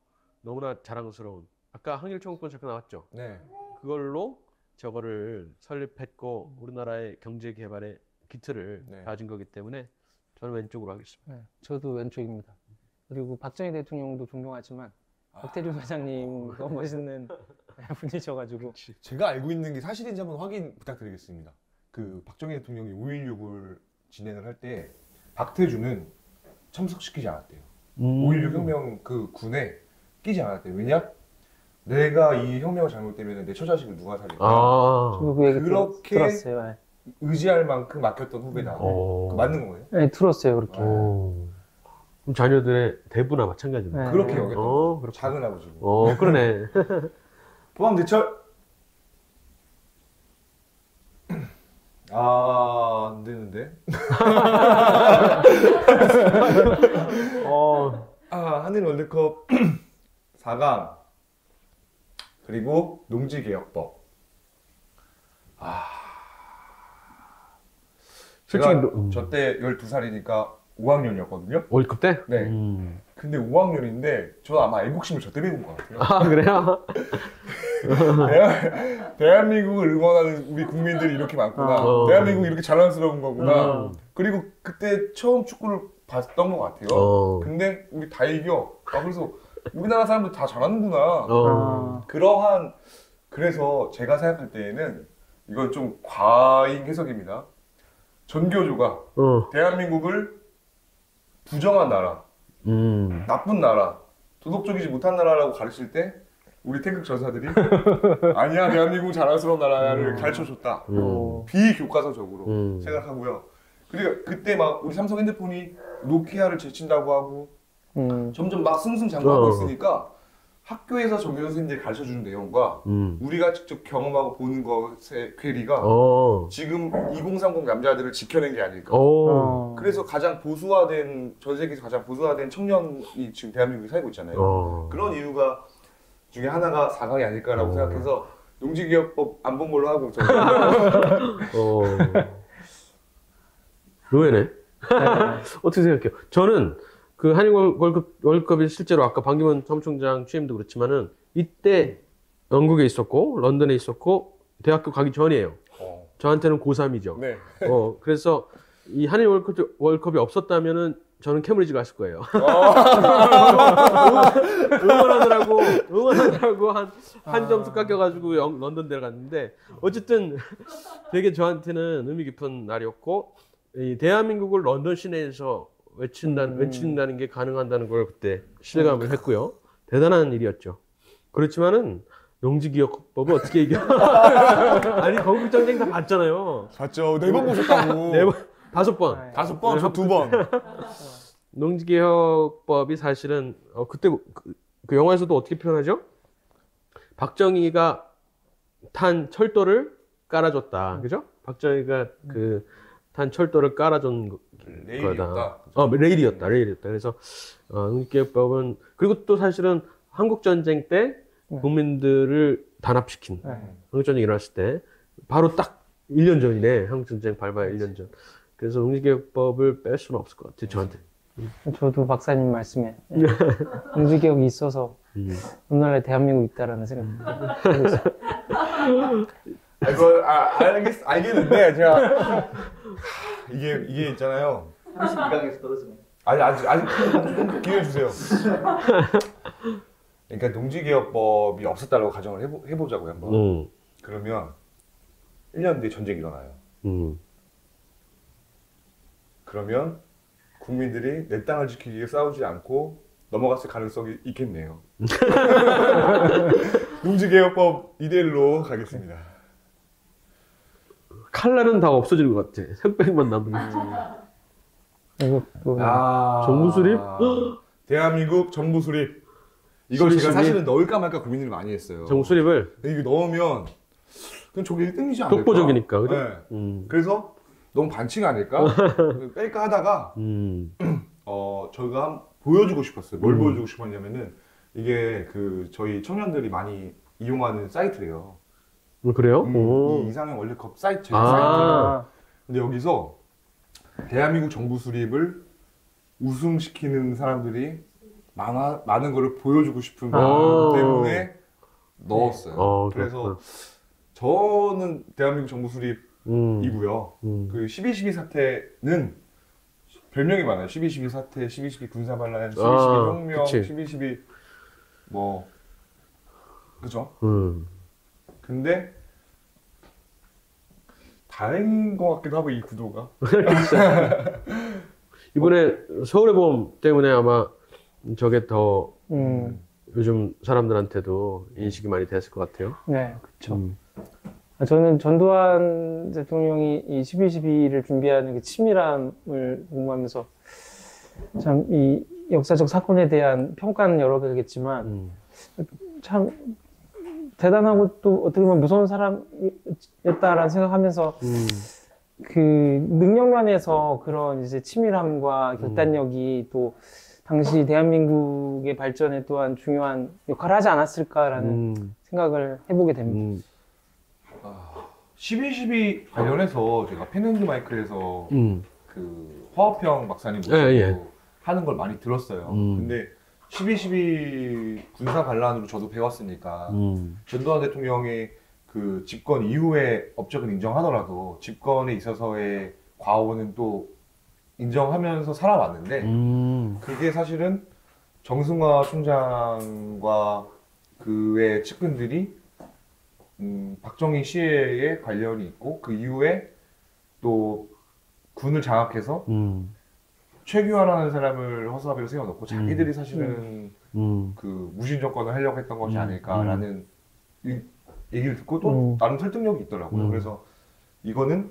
너무나 자랑스러운 아까 항일청구권 나왔죠. 네. 그걸로 저거를 설립했고 우리나라의 경제 개발의 기틀을 다진 거기 때문에 저는 왼쪽으로 하겠습니다. 네, 저도 왼쪽입니다. 그리고 박정희 대통령도 존경하지만 박태준 회장님 너무 멋있는 분이셔가지고 제가 알고 있는 게 사실인지 한번 확인 부탁드리겠습니다. 그 박정희 대통령이 5.16을 진행을 할 때 박태준은 참석시키지 않았대요. 5.16 혁명 그 군에 끼지 않았대요. 왜냐? 내가 이 혁명을 잘못되면 내 처자식을 누가 살릴까? 저도 그 얘기 그렇게 들었어요. 네. 의지할 만큼 맡겼던 후배다. 맞는 거예요? 네, 들었어요 그렇게. 그럼 자녀들의 대부나 마찬가지입니다. 네. 그렇게 여겼던 그렇구나. 작은 아버지고. 그러네. 포항제철. 안 되는데. 한일 월드컵 4강 그리고 농지개혁법. 솔직히 제가 저때 12살이니까 5학년이었거든요. 월드컵 때? 네. 근데 5학년인데 저 아마 애국심을 저때 배운 것 같아요. 그래요? 대한민국을 응원하는 우리 국민들이 이렇게 많구나. 대한민국이 이렇게 자랑스러운 거구나. 그리고 그때 처음 축구를 봤던 것 같아요. 근데 우리 다 이겨. 그래서 우리나라 사람들 다 잘하는구나. 그래서 제가 생각할 때에는 이건 좀 과잉 해석입니다. 전교조가 대한민국을 부정한 나라, 나쁜 나라, 도덕적이지 못한 나라라고 가르칠 때 우리 태극 전사들이 아니야 대한민국 자랑스러운 나라를 가르쳐줬다. 비교과서적으로 생각하고요. 그리고 그때 막 우리 삼성 핸드폰이 노키아를 제친다고 하고 점점 막 승승장구하고 있으니까 학교에서 전교 선생님들이 가르쳐주는 내용과 우리가 직접 경험하고 보는 것의 괴리가 지금 2030 남자들을 지켜낸 게 아닐까. 그래서 가장 보수화된, 전 세계에서 가장 보수화된 청년이 지금 대한민국에 살고 있잖아요. 그런 이유가 중에 하나가 4강이 아닐까라고 생각해서 농지개혁법 안 본 걸로 하고 저는 의외네. 어떻게 생각해요? 저는 그 한일 월드컵이 실제로 아까 반기문 사무총장 취임도 그렇지만은 이때 영국에 있었고 런던에 있었고 대학교 가기 전이에요. 저한테는 고3이죠. 네. 그래서 이 한일 월드컵이 없었다면은 저는 캠브리지 갔을 거예요. 응원하느라고 한 점수 깎여가지고 런던 데려갔는데 어쨌든 되게 저한테는 의미 깊은 날이었고 이 대한민국을 런던 시내에서 외친다는 게 가능한다는 걸 그때 실감을 했고요. 대단한 일이었죠. 그렇지만은 농지개혁법을 어떻게 이겨? 아니 건국전쟁 다 봤잖아요. 봤죠. 4번 보셨다고. 4번, 5번. 5번, 저 2번. 농지개혁법이 사실은 그때 그 영화에서도 어떻게 표현하죠? 박정희가 탄 철도를 깔아줬다, 그죠? 박정희가 그 탄 철도를 깔아준 거다. 레일이었다. 그래서 농지개혁법은 그리고 또 사실은 한국 전쟁 때 국민들을 단합시킨 한국전쟁이 일어났을 때 바로 딱 1년 전이네. 한국전쟁 발발 1년 전. 그래서 응시개혁법을 뺄 수는 없을 것 같아요. 저한테. 저도 박사님 말씀에 응시개혁이 있어서 오늘날 대한민국이 있다라는 생각이 이거 알겠는데 제가 이게 있잖아요. 32강에서 떨어지네. 아직 기회 주세요. 그러니까 농지개혁법이 없었다고 가정을 해보자고요 한번. 그러면 1년 뒤에 전쟁이 일어나요. 그러면 국민들이 내 땅을 지키기 위해 싸우지 않고 넘어갔을 가능성이 있겠네요. 농지개혁법 이대로 가겠습니다. 칼날은 다 없어지는 것 같아. 흑백만 남은. 정부 수립? 대한민국 정부 수립. 이걸 제가 사실은 넣을까 말까 고민을 많이 했어요. 정부 수립을? 이거 넣으면 그럼 저게 1등이지 않을까? 독보적이니까, 그죠? 네. 그래서 너무 반칙 아닐까? 뺄까 하다가 저희가 보여주고 싶었어요. 뭘 보여주고 싶었냐면은 이게 저희 청년들이 많이 이용하는 사이트래요. 그래요? 이 이상형 월드컵 사이트. 근데 여기서 대한민국 정부 수립을 우승시키는 사람들이 많은 거를 보여주고 싶은 마음 때문에 넣었어요. 그래서 저는 대한민국 정부 수립이고요. 그 12.12 사태는 별명이 많아요. 12.12 사태, 12.12 군사반란, 12.12 혁명, 12.12 뭐 그죠? 근데 다행인 것 같기도 하고 이 구도가. 이번에 서울의 봄 때문에 아마 저게 더 요즘 사람들한테도 인식이 많이 됐을 것 같아요. 네, 그렇죠. 저는 전두환 대통령이 이 12.12를 준비하는 그 치밀함을 공부하면서 참 이 역사적 사건에 대한 평가는 여러 개겠지만 참 대단하고 또 어떻게 보면 무서운 사람이었다라는 생각하면서 그 능력면에서 그런 이제 치밀함과 결단력이 또 당시 대한민국의 발전에 또한 중요한 역할을 하지 않았을까라는 생각을 해보게 됩니다. 12.12 관련해서 제가 펜앤드 마이크에서 그 화업형 박사님 모시고 하는 걸 많이 들었어요. 근데 12.12 군사 반란으로 저도 배웠으니까 전두환 대통령의 그 집권 이후의 업적은 인정하더라도 집권에 있어서의 과오는 또 인정하면서 살아왔는데 그게 사실은 정승화 총장과 그의 측근들이 박정희 시해에 관련이 있고 그 이후에 또 군을 장악해서 최규환이라는 사람을 허수아비로 세워놓고 자기들이 사실은 그 무신 정권을 하려고 했던 것이 아닐까라는 얘기를 듣고 또 나름 설득력이 있더라고요. 그래서 이거는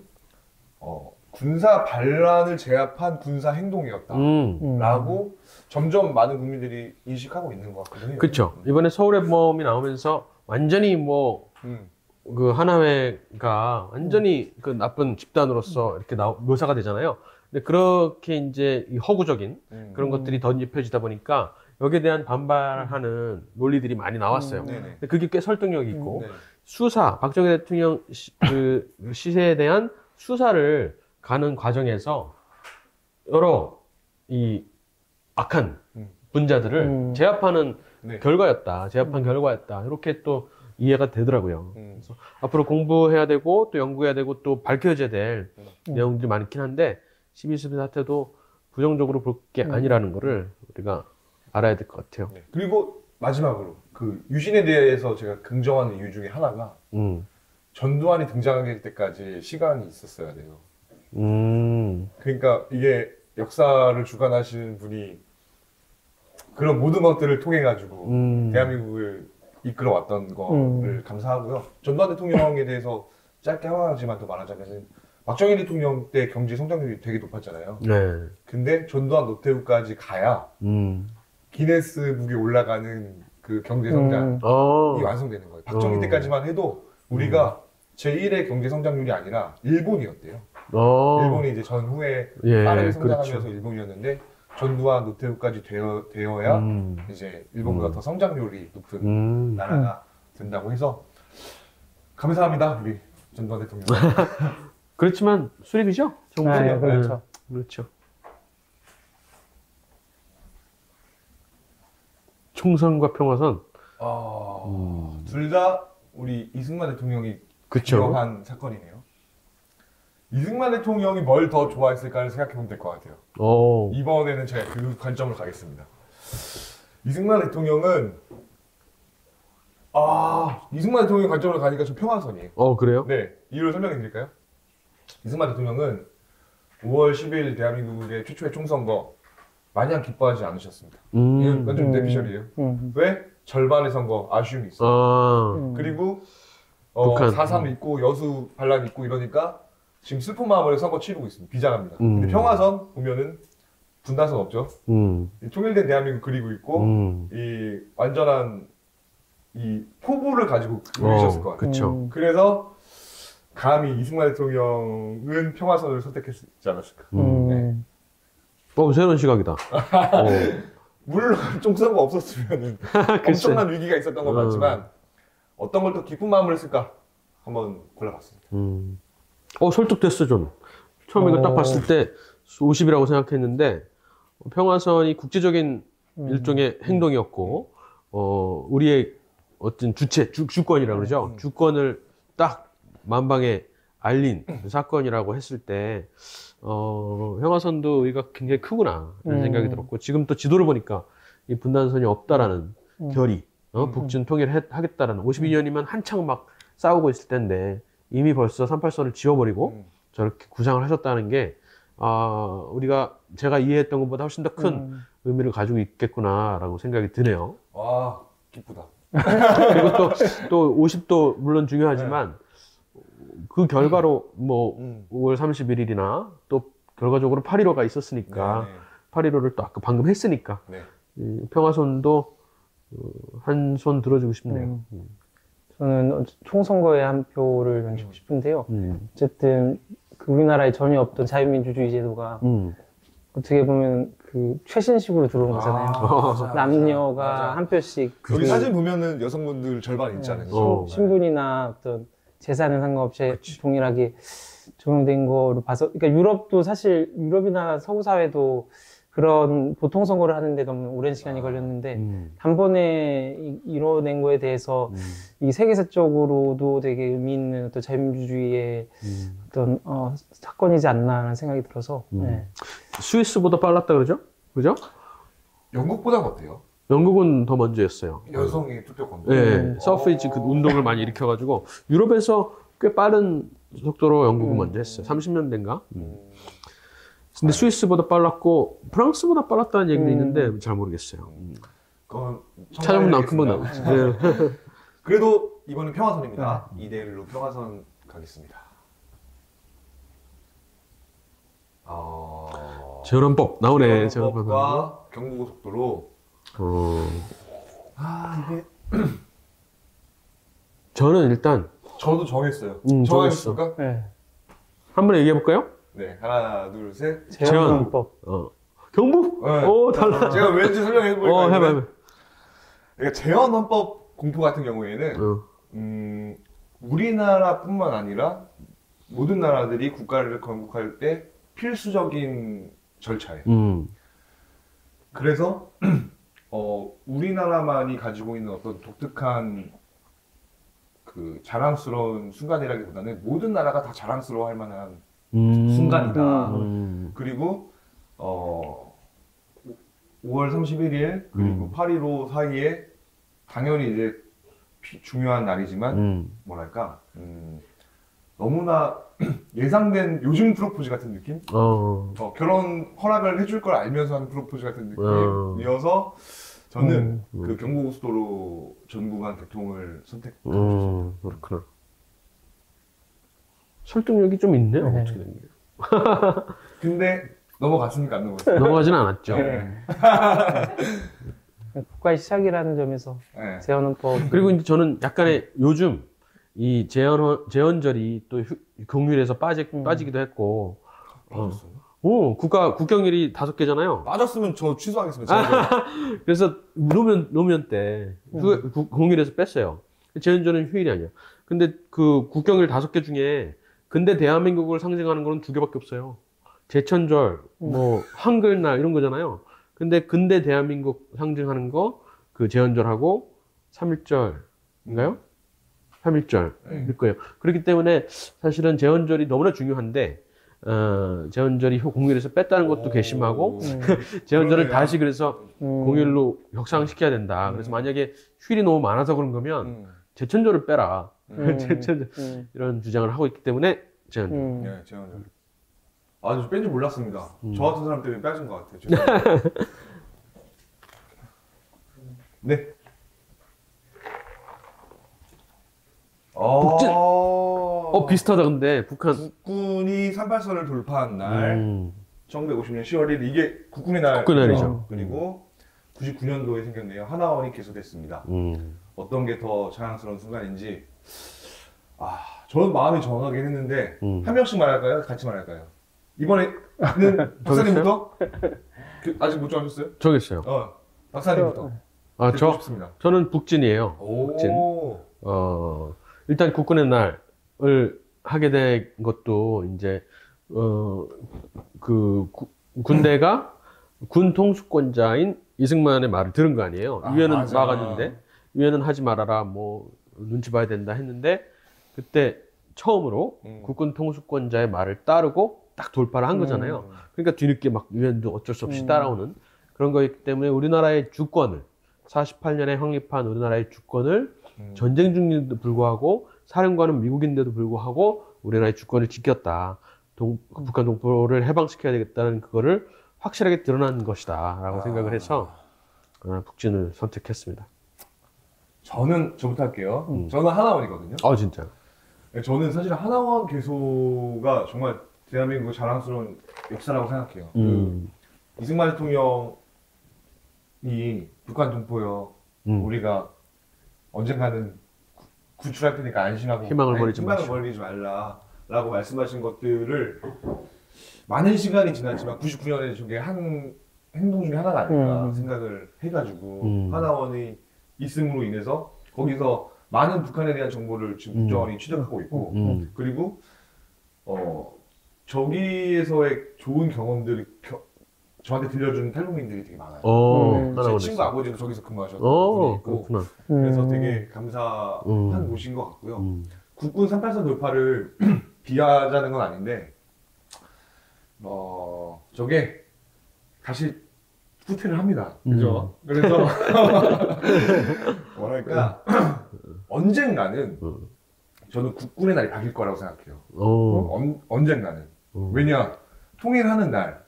군사 반란을 제압한 군사 행동이었다라고 점점 많은 국민들이 인식하고 있는 것 같거든요. 그렇죠. 이번에 서울의 봄이 나오면서 완전히 뭐 그 하나회가 완전히 그 나쁜 집단으로서 이렇게 묘사가 되잖아요. 근데 그렇게 이제 이 허구적인 그런 것들이 덧입혀지다 보니까 여기에 대한 반발하는 논리들이 많이 나왔어요. 근데 그게 꽤 설득력이 있고 수사, 박정희 대통령 그 시세에 대한 수사를 가는 과정에서 여러 이 악한 분자들을 제압하는 결과였다. 제압한 결과였다. 이렇게 또 이해가 되더라고요. 그래서 앞으로 공부해야 되고 또 연구해야 되고 또 밝혀져야 될 내용들이 많긴 한데 12.12 사태도 부정적으로 볼 게 아니라는 거를 우리가 알아야 될 것 같아요. 그리고 마지막으로 그 유신에 대해서 제가 긍정하는 이유 중에 하나가 전두환이 등장할 때까지 시간이 있었어야 돼요. 그러니까 이게 역사를 주관하시는 분이 그런 모든 것들을 통해 가지고 대한민국을 이끌어왔던 거를 감사하고요. 전두환 대통령에 대해서 짧게 하나지만 더 말하자면은 박정희 대통령 때 경제 성장률이 되게 높았잖아요. 근데 전두환 노태우까지 가야 기네스북에 올라가는 그 경제 성장이 완성되는 거예요. 박정희 때까지만 해도 우리가 제1의 경제 성장률이 아니라 일본이었대요. 일본이 이제 전후에 빠르게 성장하면서 그렇죠. 일본이었는데 전두환, 노태우까지 되어야 이제 일본보다 더 성장률이 높은 나라가 된다고 해서 감사합니다, 우리 전두환 대통령. 그렇지만 수립이죠? 정부 네, 수립. 그렇죠. 그렇죠. 총선과 평화선. 둘 다 우리 이승만 대통령이 그쵸. 기여한 사건이네요. 이승만 대통령이 뭘 더 좋아했을까를 생각해보면 될 것 같아요. 이번에는 제가 그 관점을 가겠습니다. 이승만 대통령은 이승만 대통령 관점으로 가니까 좀 평화선이에요. 그래요? 네, 이유를 설명해 드릴까요? 이승만 대통령은 5월 10일 대한민국의 최초의 총선거 마냥 기뻐하지 않으셨습니다. 이건 좀 내피셜이에요. 왜? 절반의 선거 아쉬움이 있어요. 그리고 북한. 4.3 있고 여수 반란 있고 이러니까 지금 슬픈 마음으로 선거 치르고 있습니다. 비장합니다. 근데 평화선 보면은 분단선 없죠. 이 통일된 대한민국 그리고 있고 이 완전한 이 포부를 가지고 그리셨을 것 같아요. 그쵸. 그래서 감히 이승만 대통령은 평화선을 선택했지 않았을까. 네. 새로운 시각이다. 물론 총선거 없었으면 엄청난 위기가 있었던 건 맞지만 어떤 걸 더 기쁜 마음으로 했을까 한번 골라봤습니다. 설득됐어 좀. 처음 이거 딱 봤을 때 50이라고 생각했는데 평화선이 국제적인 일종의 행동이었고 우리의 어떤 주권이라 그러죠. 주권을 딱 만방에 알린 사건이라고 했을 때 평화선도 우리가 굉장히 크구나 이런 생각이 들었고 지금 또 지도를 보니까 이 분단선이 없다라는 결의 북진 통일하겠다라는 52년이면 한창 막 싸우고 있을 텐데 이미 벌써 38선을 지워버리고 저렇게 구상을 하셨다는 게 제가 이해했던 것보다 훨씬 더 큰 의미를 가지고 있겠구나라고 생각이 드네요. 와 기쁘다. 그리고 또 50도 물론 중요하지만 그 결과로 뭐 5월 31일이나 또 결과적으로 8.15가 있었으니까 8.15를 또 아까 방금 했으니까 평화선도 한 손 들어주고 싶네요. 저는 총선거에 한 표를 던지고 싶은데요. 어쨌든 그 우리나라에 전혀 없던 자유민주주의 제도가 어떻게 보면 그 최신식으로 들어온 거잖아요. 남녀가 맞아. 한 표씩 여기 사진 보면은 여성분들 절반 있지 않아요? 신분이나 어떤 재산은 상관없이 동일하게 적용된 거로 봐서, 그러니까 유럽도 사실 유럽이나 서구 사회도 그런 보통 선거를 하는데 너무 오랜 시간이 걸렸는데 단번에 이뤄낸 거에 대해서 이 세계사적으로도 되게 의미 있는 어떤 자유민주주의의 어떤 사건이지 않나라는 생각이 들어서 네. 스위스보다 빨랐다 그러죠? 그죠? 영국보다 어때요? 영국은 더 먼저 했어요. 여성의 투표권. 네, 서프리지 그 운동을 많이 일으켜가지고 유럽에서 꽤 빠른 속도로 영국은 먼저 했어요. 30년대인가? 근데 스위스보다 빨랐고 프랑스보다 빨랐다는 얘기도 있는데 잘 모르겠어요. 그건 찾아보면 금방 나오지. 네. 그래도 이번엔 평화선입니다. 2대1로 평화선 가겠습니다. 재헌헌법 나오네. 재헌헌법과 경부고속도로. 이게 저는 일단 저도 정했어요. 정했어. 정했습니까? 네. 한번 얘기해 볼까요? 네, 하나, 둘, 셋. 재헌헌법. 경부? 네. 오, 달라. 제가 왠지 설명해 보니까. 해봐. 그러니까 재헌헌법 공포 같은 경우에는 우리나라뿐만 아니라 모든 나라들이 국가를 건국할 때 필수적인 절차예요. 그래서 우리나라만이 가지고 있는 어떤 독특한 그 자랑스러운 순간이라기보다는 모든 나라가 다 자랑스러워할 만한 순간이다. 그리고 5월 31일 그리고 8.15 사이에 당연히 이제 중요한 날이지만 뭐랄까 너무나 예상된 요즘 프로포즈 같은 느낌? 결혼 허락을 해줄 걸 알면서 하는 프로포즈 같은 느낌이어서 저는 그 경부고속도로 전 구간 개통을 선택했습니다. 그렇구나. 설득력이 좀 있네요. 어떻게 된 게. 근데 넘어갔습니까? 안 넘어갔어요? 넘어가진 않았죠. 국가의 시작이라는 점에서 네. 재헌헌법. 그리고 이제 저는 약간의 요즘 이 재헌절이 또 경률에서 빠지기도 했고 국경일이 5개잖아요. 빠졌으면 저 취소하겠습니다. 그래서 노무현 때 공휴일에서 뺐어요. 제헌절은 휴일이 아니야. 근데 그 국경일 5개 중에 근대 대한민국을 상징하는 거는 2개밖에 없어요. 제천절, 뭐 한글날 이런 거잖아요. 근데 근대 대한민국 상징하는 거 그 제헌절하고 3.1절인가요? 3.1절일 거예요. 그렇기 때문에 사실은 제헌절이 너무나 중요한데 제헌절이 공휴일에서 뺐다는 것도 궤심하고 제헌절을 그러네요. 다시 그래서 공휴일로 혁상시켜야 된다. 그래서 만약에 휴일이 너무 많아서 그런 거면 제천절을 빼라. 제천절 이런 주장을 하고 있기 때문에 제헌절. 네, 제헌절. 아, 저 뺀지 몰랐습니다. 저 같은 사람 때문에 빠진 것 같아요. 죄송합니다. 네. 북진! 어, 비슷하다 근데 북한. 국군이 38선을 돌파한 날 1950년 10월 1일 이게 국군의 날. 국군의 날이죠. 그리고 99년도에 생겼네요. 하나원이 개소됐습니다. 어떤 게 더 자랑스러운 순간인지 저는 마음이 정하긴 했는데 한 명씩 말할까요? 같이 말할까요? 이번에는 박사님부터? 아직 못 정하셨어요? 저겠어요. 박사님부터. 듣고 싶습니다. 저는 북진이에요. 오. 북진. 일단 국군의 날을 하게 된 것도 이제 군대가 군 통수권자인 이승만의 말을 들은 거 아니에요. 위원은 맞아. 막았는데 위원은 하지 말아라, 뭐 눈치 봐야 된다 했는데 그때 처음으로 국군 통수권자의 말을 따르고 딱 돌파를 한 거잖아요. 그러니까 뒤늦게 막 위원도 어쩔 수 없이 따라오는 그런 거였기 때문에 우리나라의 주권을 48년에 확립한 우리나라의 주권을 전쟁 중인데도 불구하고 사령관은 미국인데도 불구하고 우리나라의 주권을 지켰다. 북한 동포를 해방시켜야 되겠다는 그거를 확실하게 드러난 것이다 라고 생각을 해서 북진을 선택했습니다. 저부터 할게요. 저는 하나원이거든요. 진짜. 저는 사실 하나원 개소가 정말 대한민국의 자랑스러운 역사라고 생각해요. 이승만 대통령이 북한 동포여 우리가 언젠가는 구출할 테니까 안심하고 희망을 버리지 말라라고 말씀하신 것들을 많은 시간이 지났지만 99년에 저게 한 행동 중에 하나가 아닐까 생각을 해가지고 하나원이 있음으로 인해서 거기서 많은 북한에 대한 정보를 지금 국정원이 취득하고 있고 그리고 저기에서의 좋은 경험들이 저한테 들려주는 탈북민들이 되게 많아요. 제 친구 아버지도 저기서 근무하셨던 분이 있고 그래서 되게 감사한 곳인 것 같고요. 국군 38선 돌파를 비하자는 건 아닌데 저게 다시 후퇴를 합니다. 그죠? 그래서 뭐랄까 언젠가는 저는 국군의 날이 바뀔 거라고 생각해요. 언젠가는. 왜냐 통일하는 날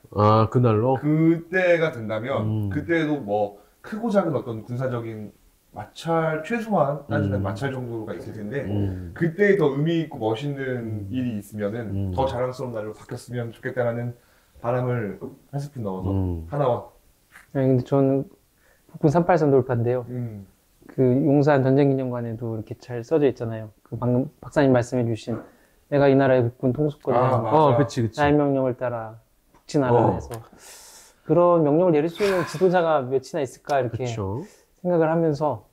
그날로? 그때가 된다면 그때도 뭐 크고 작은 어떤 군사적인 마찰 최소한 따지면 마찰 정도가 있을 텐데 그때 더 의미 있고 멋있는 일이 있으면은 더 자랑스러운 날로 바뀌었으면 좋겠다라는 바람을 한 스푼 넣어서 하나원. 근데 저는 국군 38선 돌파인데요. 그 용산 전쟁기념관에도 이렇게 잘 써져 있잖아요. 그 방금 박사님 말씀해주신 내가 이 나라의 국군 통수권자, 그치. 나의 명령을 따라 북진하라 해서 그런 명령을 내릴 수 있는 지도자가 몇이나 있을까 이렇게 생각을 하면서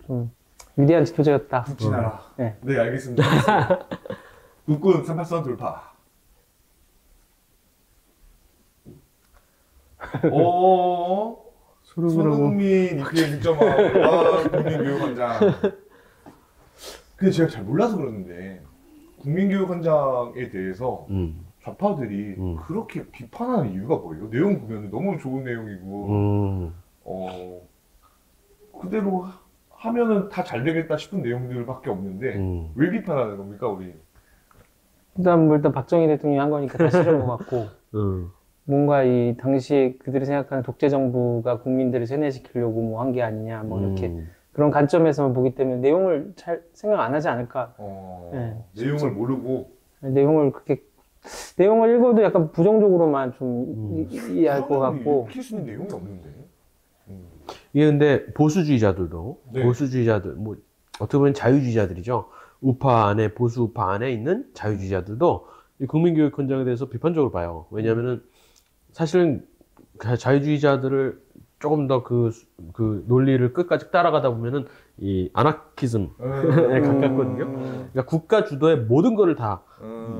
좀 위대한 지도자였다. 북진하라. 네, 알겠습니다. 국군 38선 돌파. 손흥민 EPL 득점왕과 국민교육원장. 근데 제가 잘 몰라서 그러는데 국민교육원장에 대해서 좌파들이 그렇게 비판하는 이유가 뭐예요? 내용 보면 너무 좋은 내용이고 그대로 하면은 다 잘 되겠다 싶은 내용들밖에 없는데 왜 비판하는 겁니까 우리? 일단 박정희 대통령이 한 거니까 다 싫은 것 같고 뭔가 이 당시 그들이 생각하는 독재 정부가 국민들을 세뇌시키려고 뭐 한 게 아니냐 뭐 이렇게 그런 관점에서만 보기 때문에 내용을 잘 생각 안 하지 않을까. 내용을 모르고 내용을 읽어도 약간 부정적으로만 좀 이해할 것 같고. 읽힐 수 있는 내용이 없는데. 이게 근데 보수주의자들도 보수주의자들 뭐 어떻게 보면 자유주의자들이죠. 우파 안에 보수 우파 안에 있는 자유주의자들도 이 국민교육헌장에 대해서 비판적으로 봐요. 왜냐하면은 사실은 자유주의자들을 조금 더 그 논리를 끝까지 따라가다 보면은 이 아나키즘에 가깝거든요. 그러니까 국가 주도의 모든 거를 다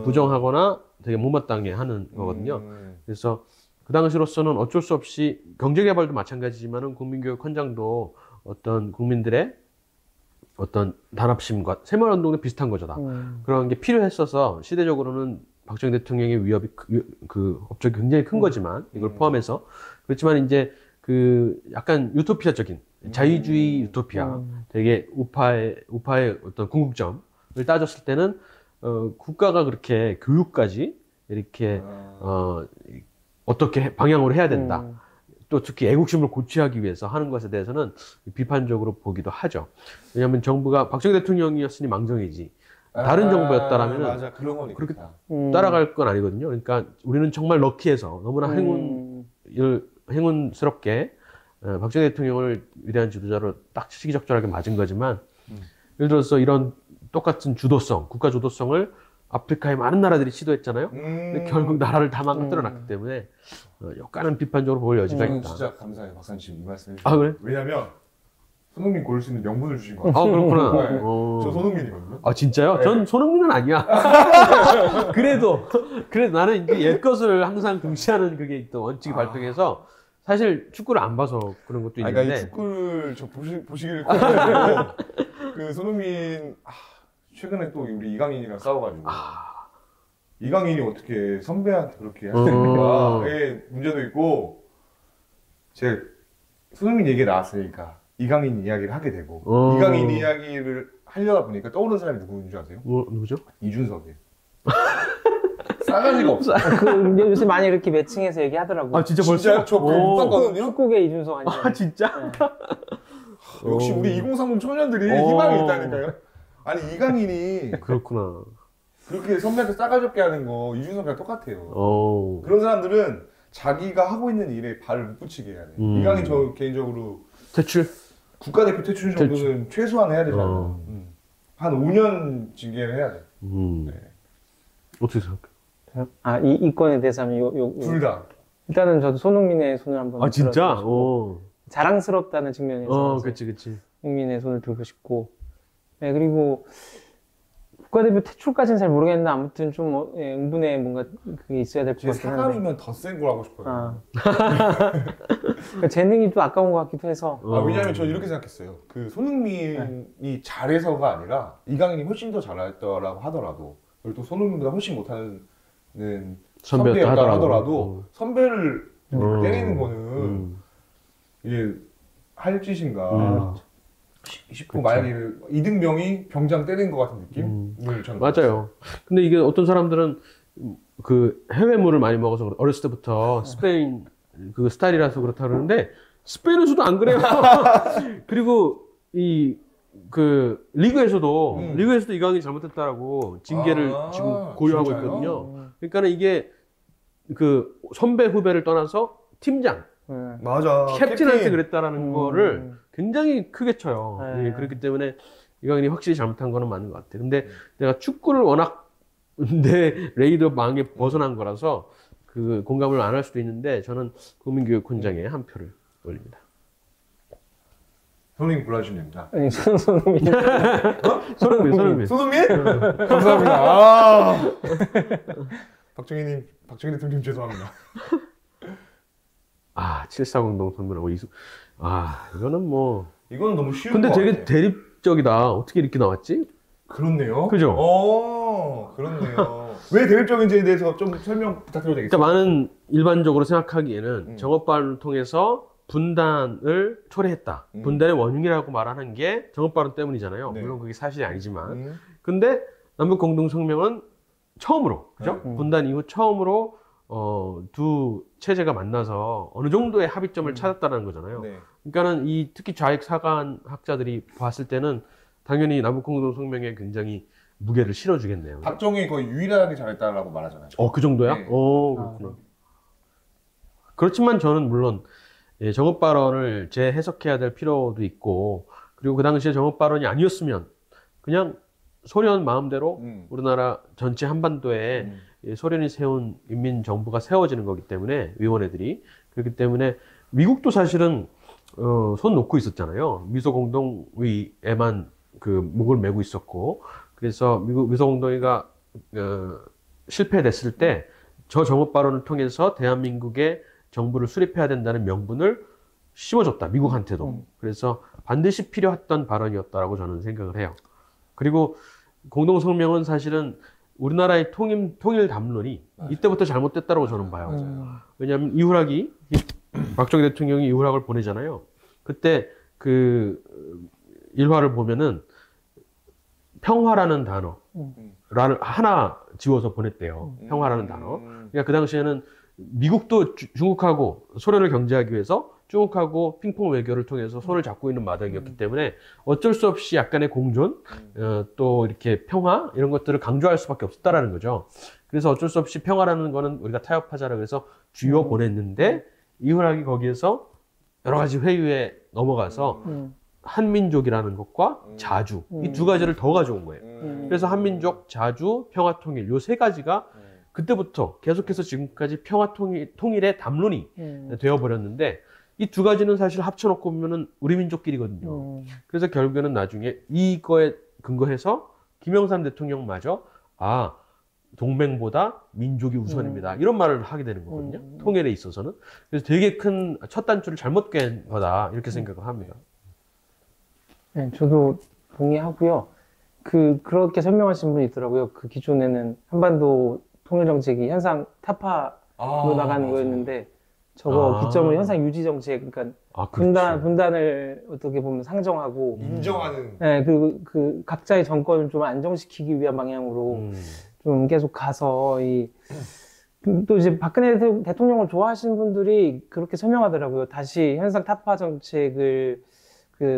부정하거나 되게 못마땅해 하는 거거든요. 그래서 그 당시로서는 어쩔 수 없이 경제개발도 마찬가지지만은 국민교육헌장도 어떤 국민들의 어떤 단합심과 새마을운동도 비슷한 거죠. 다. 그런 게 필요했어서 시대적으로는 박정희 대통령의 위협이 그 업적이 굉장히 큰 거지만 이걸 포함해서 그렇지만 이제 그 약간 유토피아적인 자유주의 유토피아 되게 우파의 어떤 궁극점을 따졌을 때는 국가가 그렇게 교육까지 이렇게 어떻게 방향으로 해야 된다. 또 특히 애국심을 고취하기 위해서 하는 것에 대해서는 비판적으로 보기도 하죠. 왜냐하면 정부가 박정희 대통령이었으니 망정이지 다른 정부였다라면 맞아. 그런 건 그렇게 있겠다. 따라갈 건 아니거든요. 그러니까 우리는 정말 럭키해서 너무나 행운스럽게 박정희 대통령을 위대한 지도자로 딱 시기적절하게 맞은 거지만 예를 들어서 이런 똑같은 주도성, 국가 주도성을 아프리카의 많은 나라들이 시도했잖아요. 근데 결국 나라를 다 망가뜨려 놨기 때문에 약간은 비판적으로 볼 여지가 저는 있다. 진짜 감사해요, 박사님 이 말씀해 주셔서. 아, 그래? 왜냐면 손흥민 고를 수 있는 명분을 주신 거예요. 아, 그렇구나. 네. 저 손흥민이거든요. 아, 진짜요? 네. 전 손흥민은 아니야. 그래도 나는 이제 옛것을 항상 등시하는 그게 또 원칙이 발동해서 사실 축구를 안 봐서 그런 것도 있는데. 그러니까 이 축구를 저 보시기를 꺼내고 그 손흥민 최근에 또 우리 이강인이랑 싸워가지고 이강인이 어떻게 선배한테 그렇게 하는가의 문제도 있고 제가 손흥민 얘기 나왔으니까 이강인 이야기를 하게 되고 이강인 이야기를 하려다 보니까 떠오르는 사람이 누구인 줄 아세요? 누구죠? 이준석이에요. 싸가지가 없어. 요새 많이 이렇게 매칭해서 얘기하더라고요. 아, 진짜 진짜요? 벌써? 저 그거 못 봤거든요. 축구계 이준석 아니에요? 아, 진짜? 역시 우리 2030 청년들이 희망이 있다니까요. 아니 이강인이 그렇구나. 그렇게 선배한테 싸가지 없게 하는 거 이준석이랑 똑같아요. 그런 사람들은 자기가 하고 있는 일에 발을 못 붙이게 해야 돼. 이강인 저 개인적으로 퇴출? 국가대표 퇴출 정도는 최소한 해야 되잖아요. 한 5년 징계를 해야 돼. 네. 어떻게 생각해? 이 건에 대해서 하면 둘 다. 일단은 저도 손흥민의 손을 한번 아, 진짜? 들어주고 싶고, 자랑스럽다는 측면에서 그치. 손흥민의 손을 들고 싶고, 네, 그리고 국가대표 퇴출까지는 잘 모르겠는데 아무튼 좀 응분에 뭔가 그게 있어야 될 것 같긴 한데. 사감이면 더 센 걸 하고 싶어요. 그러니까 재능이 또 아까운 것 같기도 해서. 왜냐면 저 이렇게 생각했어요. 그 손흥민이 잘해서가 아니라 이강인이 훨씬 더 잘했더라고 하더라도 그리고 또 손흥민보다 훨씬 못하는 선배였다 하더라도 선배를 때리는 거는 이게 할 짓인가 싶고 만약에 이등병이 병장 때린 것 같은 느낌을 저는 맞아요. 근데 이게 어떤 사람들은 그 해외물을 많이 먹어서 어렸을 때부터 스페인 그 스타일이라서 그렇다 그러는데 스페인에서도 안 그래요. 그리고 그 리그에서도 이강인이 잘못했다라고 징계를 지금 고유하고 진짜요? 있거든요. 그러니까 이게 그 선배 후배를 떠나서 팀장, 맞아. 캡틴한테 그랬다라는 거를 굉장히 크게 쳐요. 예, 그렇기 때문에 이강인이 확실히 잘못한 거는 맞는 것 같아요. 근데 내가 축구를 워낙 내 레이더 망에 벗어난 거라서 그 공감을 안 할 수도 있는데 저는 국민교육헌장에 한 표를 올립니다. 손흥민 골라주시면 됩니다. 아니, 손흥민. 손흥민? 감사합니다. 박정희 대통령 죄송합니다. 7400 선배라고 이거는 뭐. 이건 너무 쉬운 근데 거 되게 같아. 대립적이다. 어떻게 이렇게 나왔지? 그렇네요. 그죠? 그렇네요. 왜 대립적인지에 대해서 좀 설명 부탁드려도 되겠어요? 그러니까 많은 일반적으로 생각하기에는 정업발을 통해서 분단을 초래했다. 분단의 원흉이라고 말하는 게 정업발언 때문이잖아요. 네. 물론 그게 사실이 아니지만. 근데 남북공동성명은 처음으로, 그죠? 분단 이후 처음으로 두 체제가 만나서 어느 정도의 합의점을 찾았다는 거잖아요. 네. 그러니까는 특히 좌익 사관 학자들이 봤을 때는 당연히 남북공동성명에 굉장히 무게를 실어주겠네요. 박정희 거의 유일하게 잘했다라고 말하잖아요. 그 정도야? 네. 그렇구나. 그렇지만 저는 물론 정업 발언을 재해석해야 될 필요도 있고, 그리고 그 당시에 정업 발언이 아니었으면 그냥 소련 마음대로 우리나라 전체 한반도에 소련이 세운 인민정부가 세워지는 거기 때문에 위원회들이 그렇기 때문에 미국도 사실은 손 놓고 있었잖아요. 미소공동의에만 그 목을 메고 있었고 그래서 미소공동의가 실패됐을 때 저 정업 발언을 통해서 대한민국의 정부를 수립해야 된다는 명분을 심어줬다. 미국한테도. 그래서 반드시 필요했던 발언이었다라고 저는 생각을 해요. 그리고 공동성명은 사실은 우리나라의 통일 담론이 이때부터 잘못됐다고 저는 봐요. 왜냐하면 이후락이 박정희 대통령이 이후락을 보내잖아요. 그때 그 일화를 보면은 평화라는 단어를 하나 지워서 보냈대요. 평화라는 단어. 그러니까 그 당시에는 미국도 중국하고 소련을 경제하기 위해서 중국하고 핑퐁 외교를 통해서 손을 잡고 있는 마당이었기 때문에 어쩔 수 없이 약간의 공존, 또 이렇게 평화 이런 것들을 강조할 수밖에 없었다라는 거죠. 그래서 어쩔 수 없이 평화라는 거는 우리가 타협하자라 그래서 쥐어 보냈는데 이후락이 거기에서 여러 가지 회유에 넘어가서 한민족이라는 것과 자주 이 두 가지를 더 가져온 거예요. 그래서 한민족, 자주, 평화통일 요 세 가지가 그때부터 계속해서 지금까지 평화통일의 담론이 되어버렸는데 이 두 가지는 사실 합쳐놓고 보면은 우리 민족끼리거든요. 그래서 결국에는 나중에 이거에 근거해서 김영삼 대통령마저 동맹보다 민족이 우선입니다. 이런 말을 하게 되는 거거든요. 통일에 있어서는. 그래서 되게 큰 첫 단추를 잘못 깬 거다 이렇게 생각을 합니다. 네, 저도 동의하고요. 그렇게 설명하신 분이 있더라고요. 그 기존에는 한반도 통일 정책이 현상 타파로 나가는 거였는데 저거 기점을 현상 유지 정책, 그러니까 분단을 어떻게 보면 상정하고 인정하는. 네, 그 각자의 정권을 좀 안정시키기 위한 방향으로 좀 계속 가서 또 이제 박근혜 대통령을 좋아하시는 분들이 그렇게 설명하더라고요. 다시 현상 타파 정책을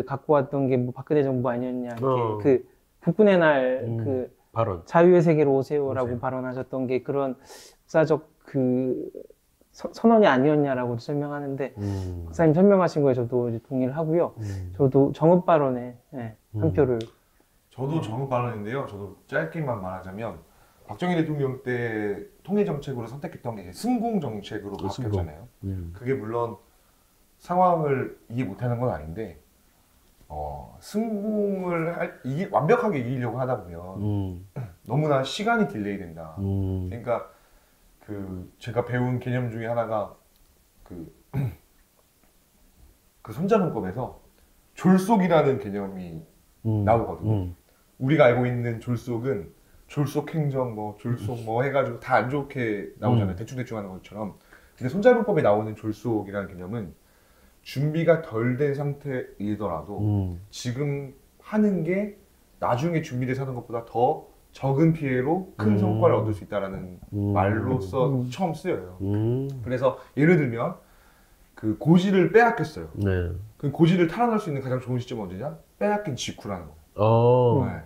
갖고 왔던 게 뭐 박근혜 정부 아니었냐. 이렇게 국군의 날 발언. 자유의 세계로 오세요라고 발언하셨던 게 그런 역사적 선언이 아니었냐라고 설명하는데 박사님 설명하신 거에 저도 이제 동의를 하고요. 저도 정읍 발언에 한 표를. 저도 정읍 발언인데요. 저도 짧게만 말하자면 박정희 대통령 때 통일 정책으로 선택했던 게 승공 정책으로 바뀌었잖아요. 그게 물론 상황을 이해 못하는 건 아닌데 승공을 완벽하게 이기려고 하다 보면 너무나 시간이 딜레이 된다. 그러니까 제가 배운 개념 중에 하나가 그 손자문법에서 졸속이라는 개념이 나오거든요. 우리가 알고 있는 졸속은 졸속 행정 졸속 해가지고 다 안 좋게 나오잖아요. 대충대충 하는 것처럼. 근데 손자문법에 나오는 졸속이라는 개념은 준비가 덜 된 상태이더라도 지금 하는 게 나중에 준비돼서 하는 것보다 더 적은 피해로 큰 성과를 얻을 수 있다는 말로서 처음 쓰여요. 그래서 예를 들면 그 고지를 빼앗겼어요. 네. 그 고지를 탈환할 수 있는 가장 좋은 시점은 언제냐? 빼앗긴 직후라는 거예요.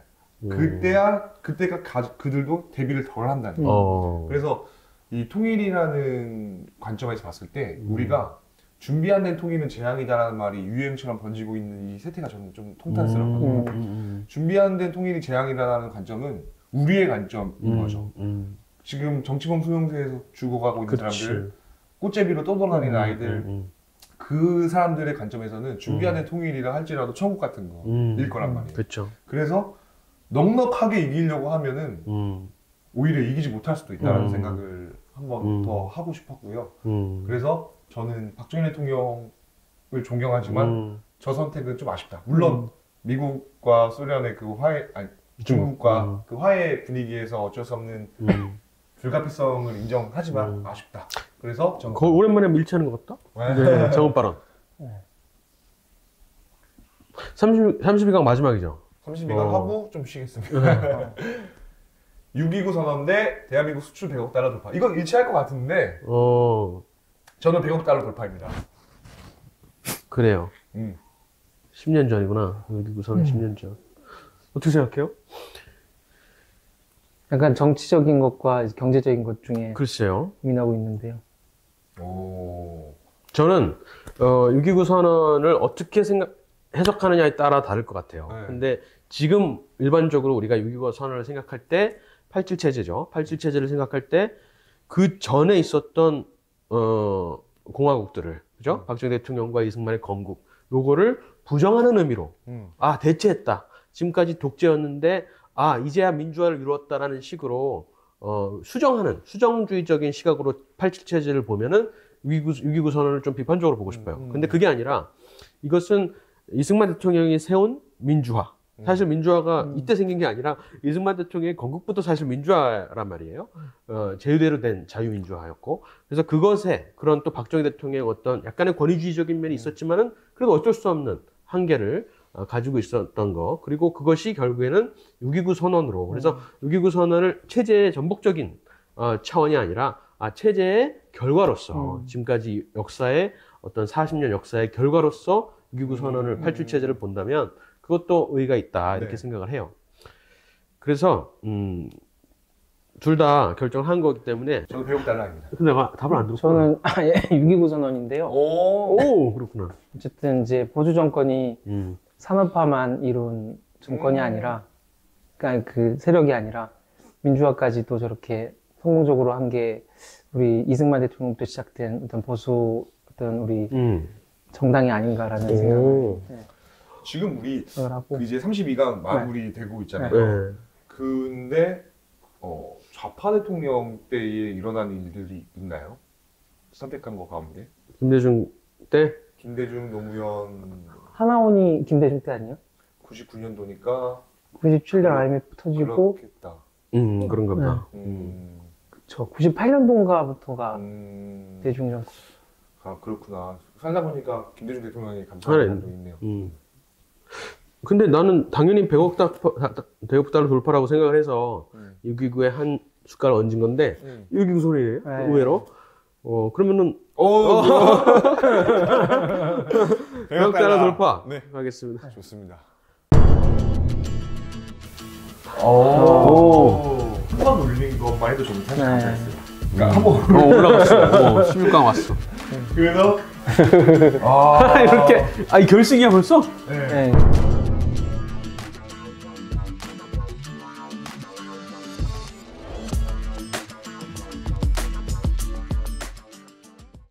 그때가 그들도 대비를 덜 한다는 거예요. 그래서 이 통일이라는 관점에서 봤을 때 우리가 준비 안 된 통일은 재앙이다라는 말이 유행처럼 번지고 있는 이 세태가 저는 좀 통탄스럽거든요. 준비 안 된 통일이 재앙이다라는 관점은 우리의 관점인 거죠. 지금 정치범 수용소에서 죽어가고 있는 사람들, 꽃제비로 떠돌아다니는 아이들, 그 사람들의 관점에서는 준비 안 된 통일이라 할지라도 천국 같은 거일 거란 말이에요. 그렇죠. 그래서 넉넉하게 이기려고 하면은 오히려 이기지 못할 수도 있다는 생각을 한번 더 하고 싶었고요. 그래서 저는 박정희 대통령을 존경하지만 저 선택은 좀 아쉽다. 물론 미국과 소련의 그 중국과 그 화해 분위기에서 어쩔 수 없는 불가피성을 인정하지만 아쉽다. 그래서 저는 오랜만에 밀치하는 것 같다? 네, 정읍 발언. 32강 마지막이죠? 32강 하고 좀 쉬겠습니다. 6.29 선언 대 대한민국 수출 100억 달러 돌파. 이건 일치할 것 같은데 저는 100억 달러 돌파입니다. 그래요. 10년 전이구나. 6.29 선언 10년 전. 어떻게 생각해요? 약간 정치적인 것과 경제적인 것 중에 글쎄요. 고민하고 있는데요. 저는 6.29 선언을 어떻게 해석하느냐에 따라 다를 것 같아요. 근데 지금 일반적으로 우리가 6.29 선언을 생각할 때 87 체제죠. 87 체제를 생각할 때 그 전에 있었던 공화국들을 그죠? 박정희 대통령과 이승만의 건국 요거를 부정하는 의미로 아 대체했다. 지금까지 독재였는데 아 이제야 민주화를 이루었다라는 식으로 수정하는 수정주의적인 시각으로 87 체제를 보면은 6.29 선언을 좀 비판적으로 보고 싶어요. 근데 그게 아니라 이것은 이승만 대통령이 세운 민주화. 사실 민주화가 이때 생긴 게 아니라 이승만 대통령의 건국부터 사실 민주화란 말이에요. 제휴대로 된 자유민주화였고 그래서 그것에 그런 또 박정희 대통령의 어떤 약간의 권위주의적인 면이 있었지만은 그래도 어쩔 수 없는 한계를 가지고 있었던 거 그리고 그것이 결국에는 6.29 선언으로 그래서 6.29 선언을 체제의 전복적인 차원이 아니라 체제의 결과로서 지금까지 역사의 어떤 40년 역사의 결과로서 6.29 선언을 87 체제를 본다면 그것도 의의가 있다 이렇게 생각을 해요. 그래서 둘 다 결정한 거기 때문에 저도 배국 달라입니다. 근데 내가 답을 안 들었어. 저는 6.29 선언인데요. 오 그렇구나. 어쨌든 이제 보수 정권이 산업화만 이룬 정권이 아니라, 그러니까 그 세력이 아니라 민주화까지도 저렇게 성공적으로 한 게 우리 이승만 대통령부터 시작된 어떤 보수 어떤 우리 정당이 아닌가라는 생각을 지금 우리 하고 이제 32강 마무리되고 있잖아요. 네. 근데 좌파 대통령 때에 일어난 일들이 있나요? 선택한 거 가운데 김대중 때 김대중, 노무현 하나원이 김대중 때 아니에요? 99년도니까 97년 IMF 터지고 그렇겠다. 그런가 보다. 그쵸 98년도인가부터가 대중 정권. 아 그렇구나. 살다 보니까 김대중 대통령이 감사한 점도 있네요. 근데 나는 당연히 100억 달러 돌파라고 생각을 해서 6.29에 한 숟가락 얹은 건데 6.29 소리예요. 네. 의외로. 그러면은 100억 달러 돌파 네. 하겠습니다. 좋습니다. 오. 한번 올린 것만 해도 저는 사실 네. 감사했어요. 그러니까 한번 올라갔어. 16강 왔어. 그래서 이렇게 결승이야 벌써? 네. 네.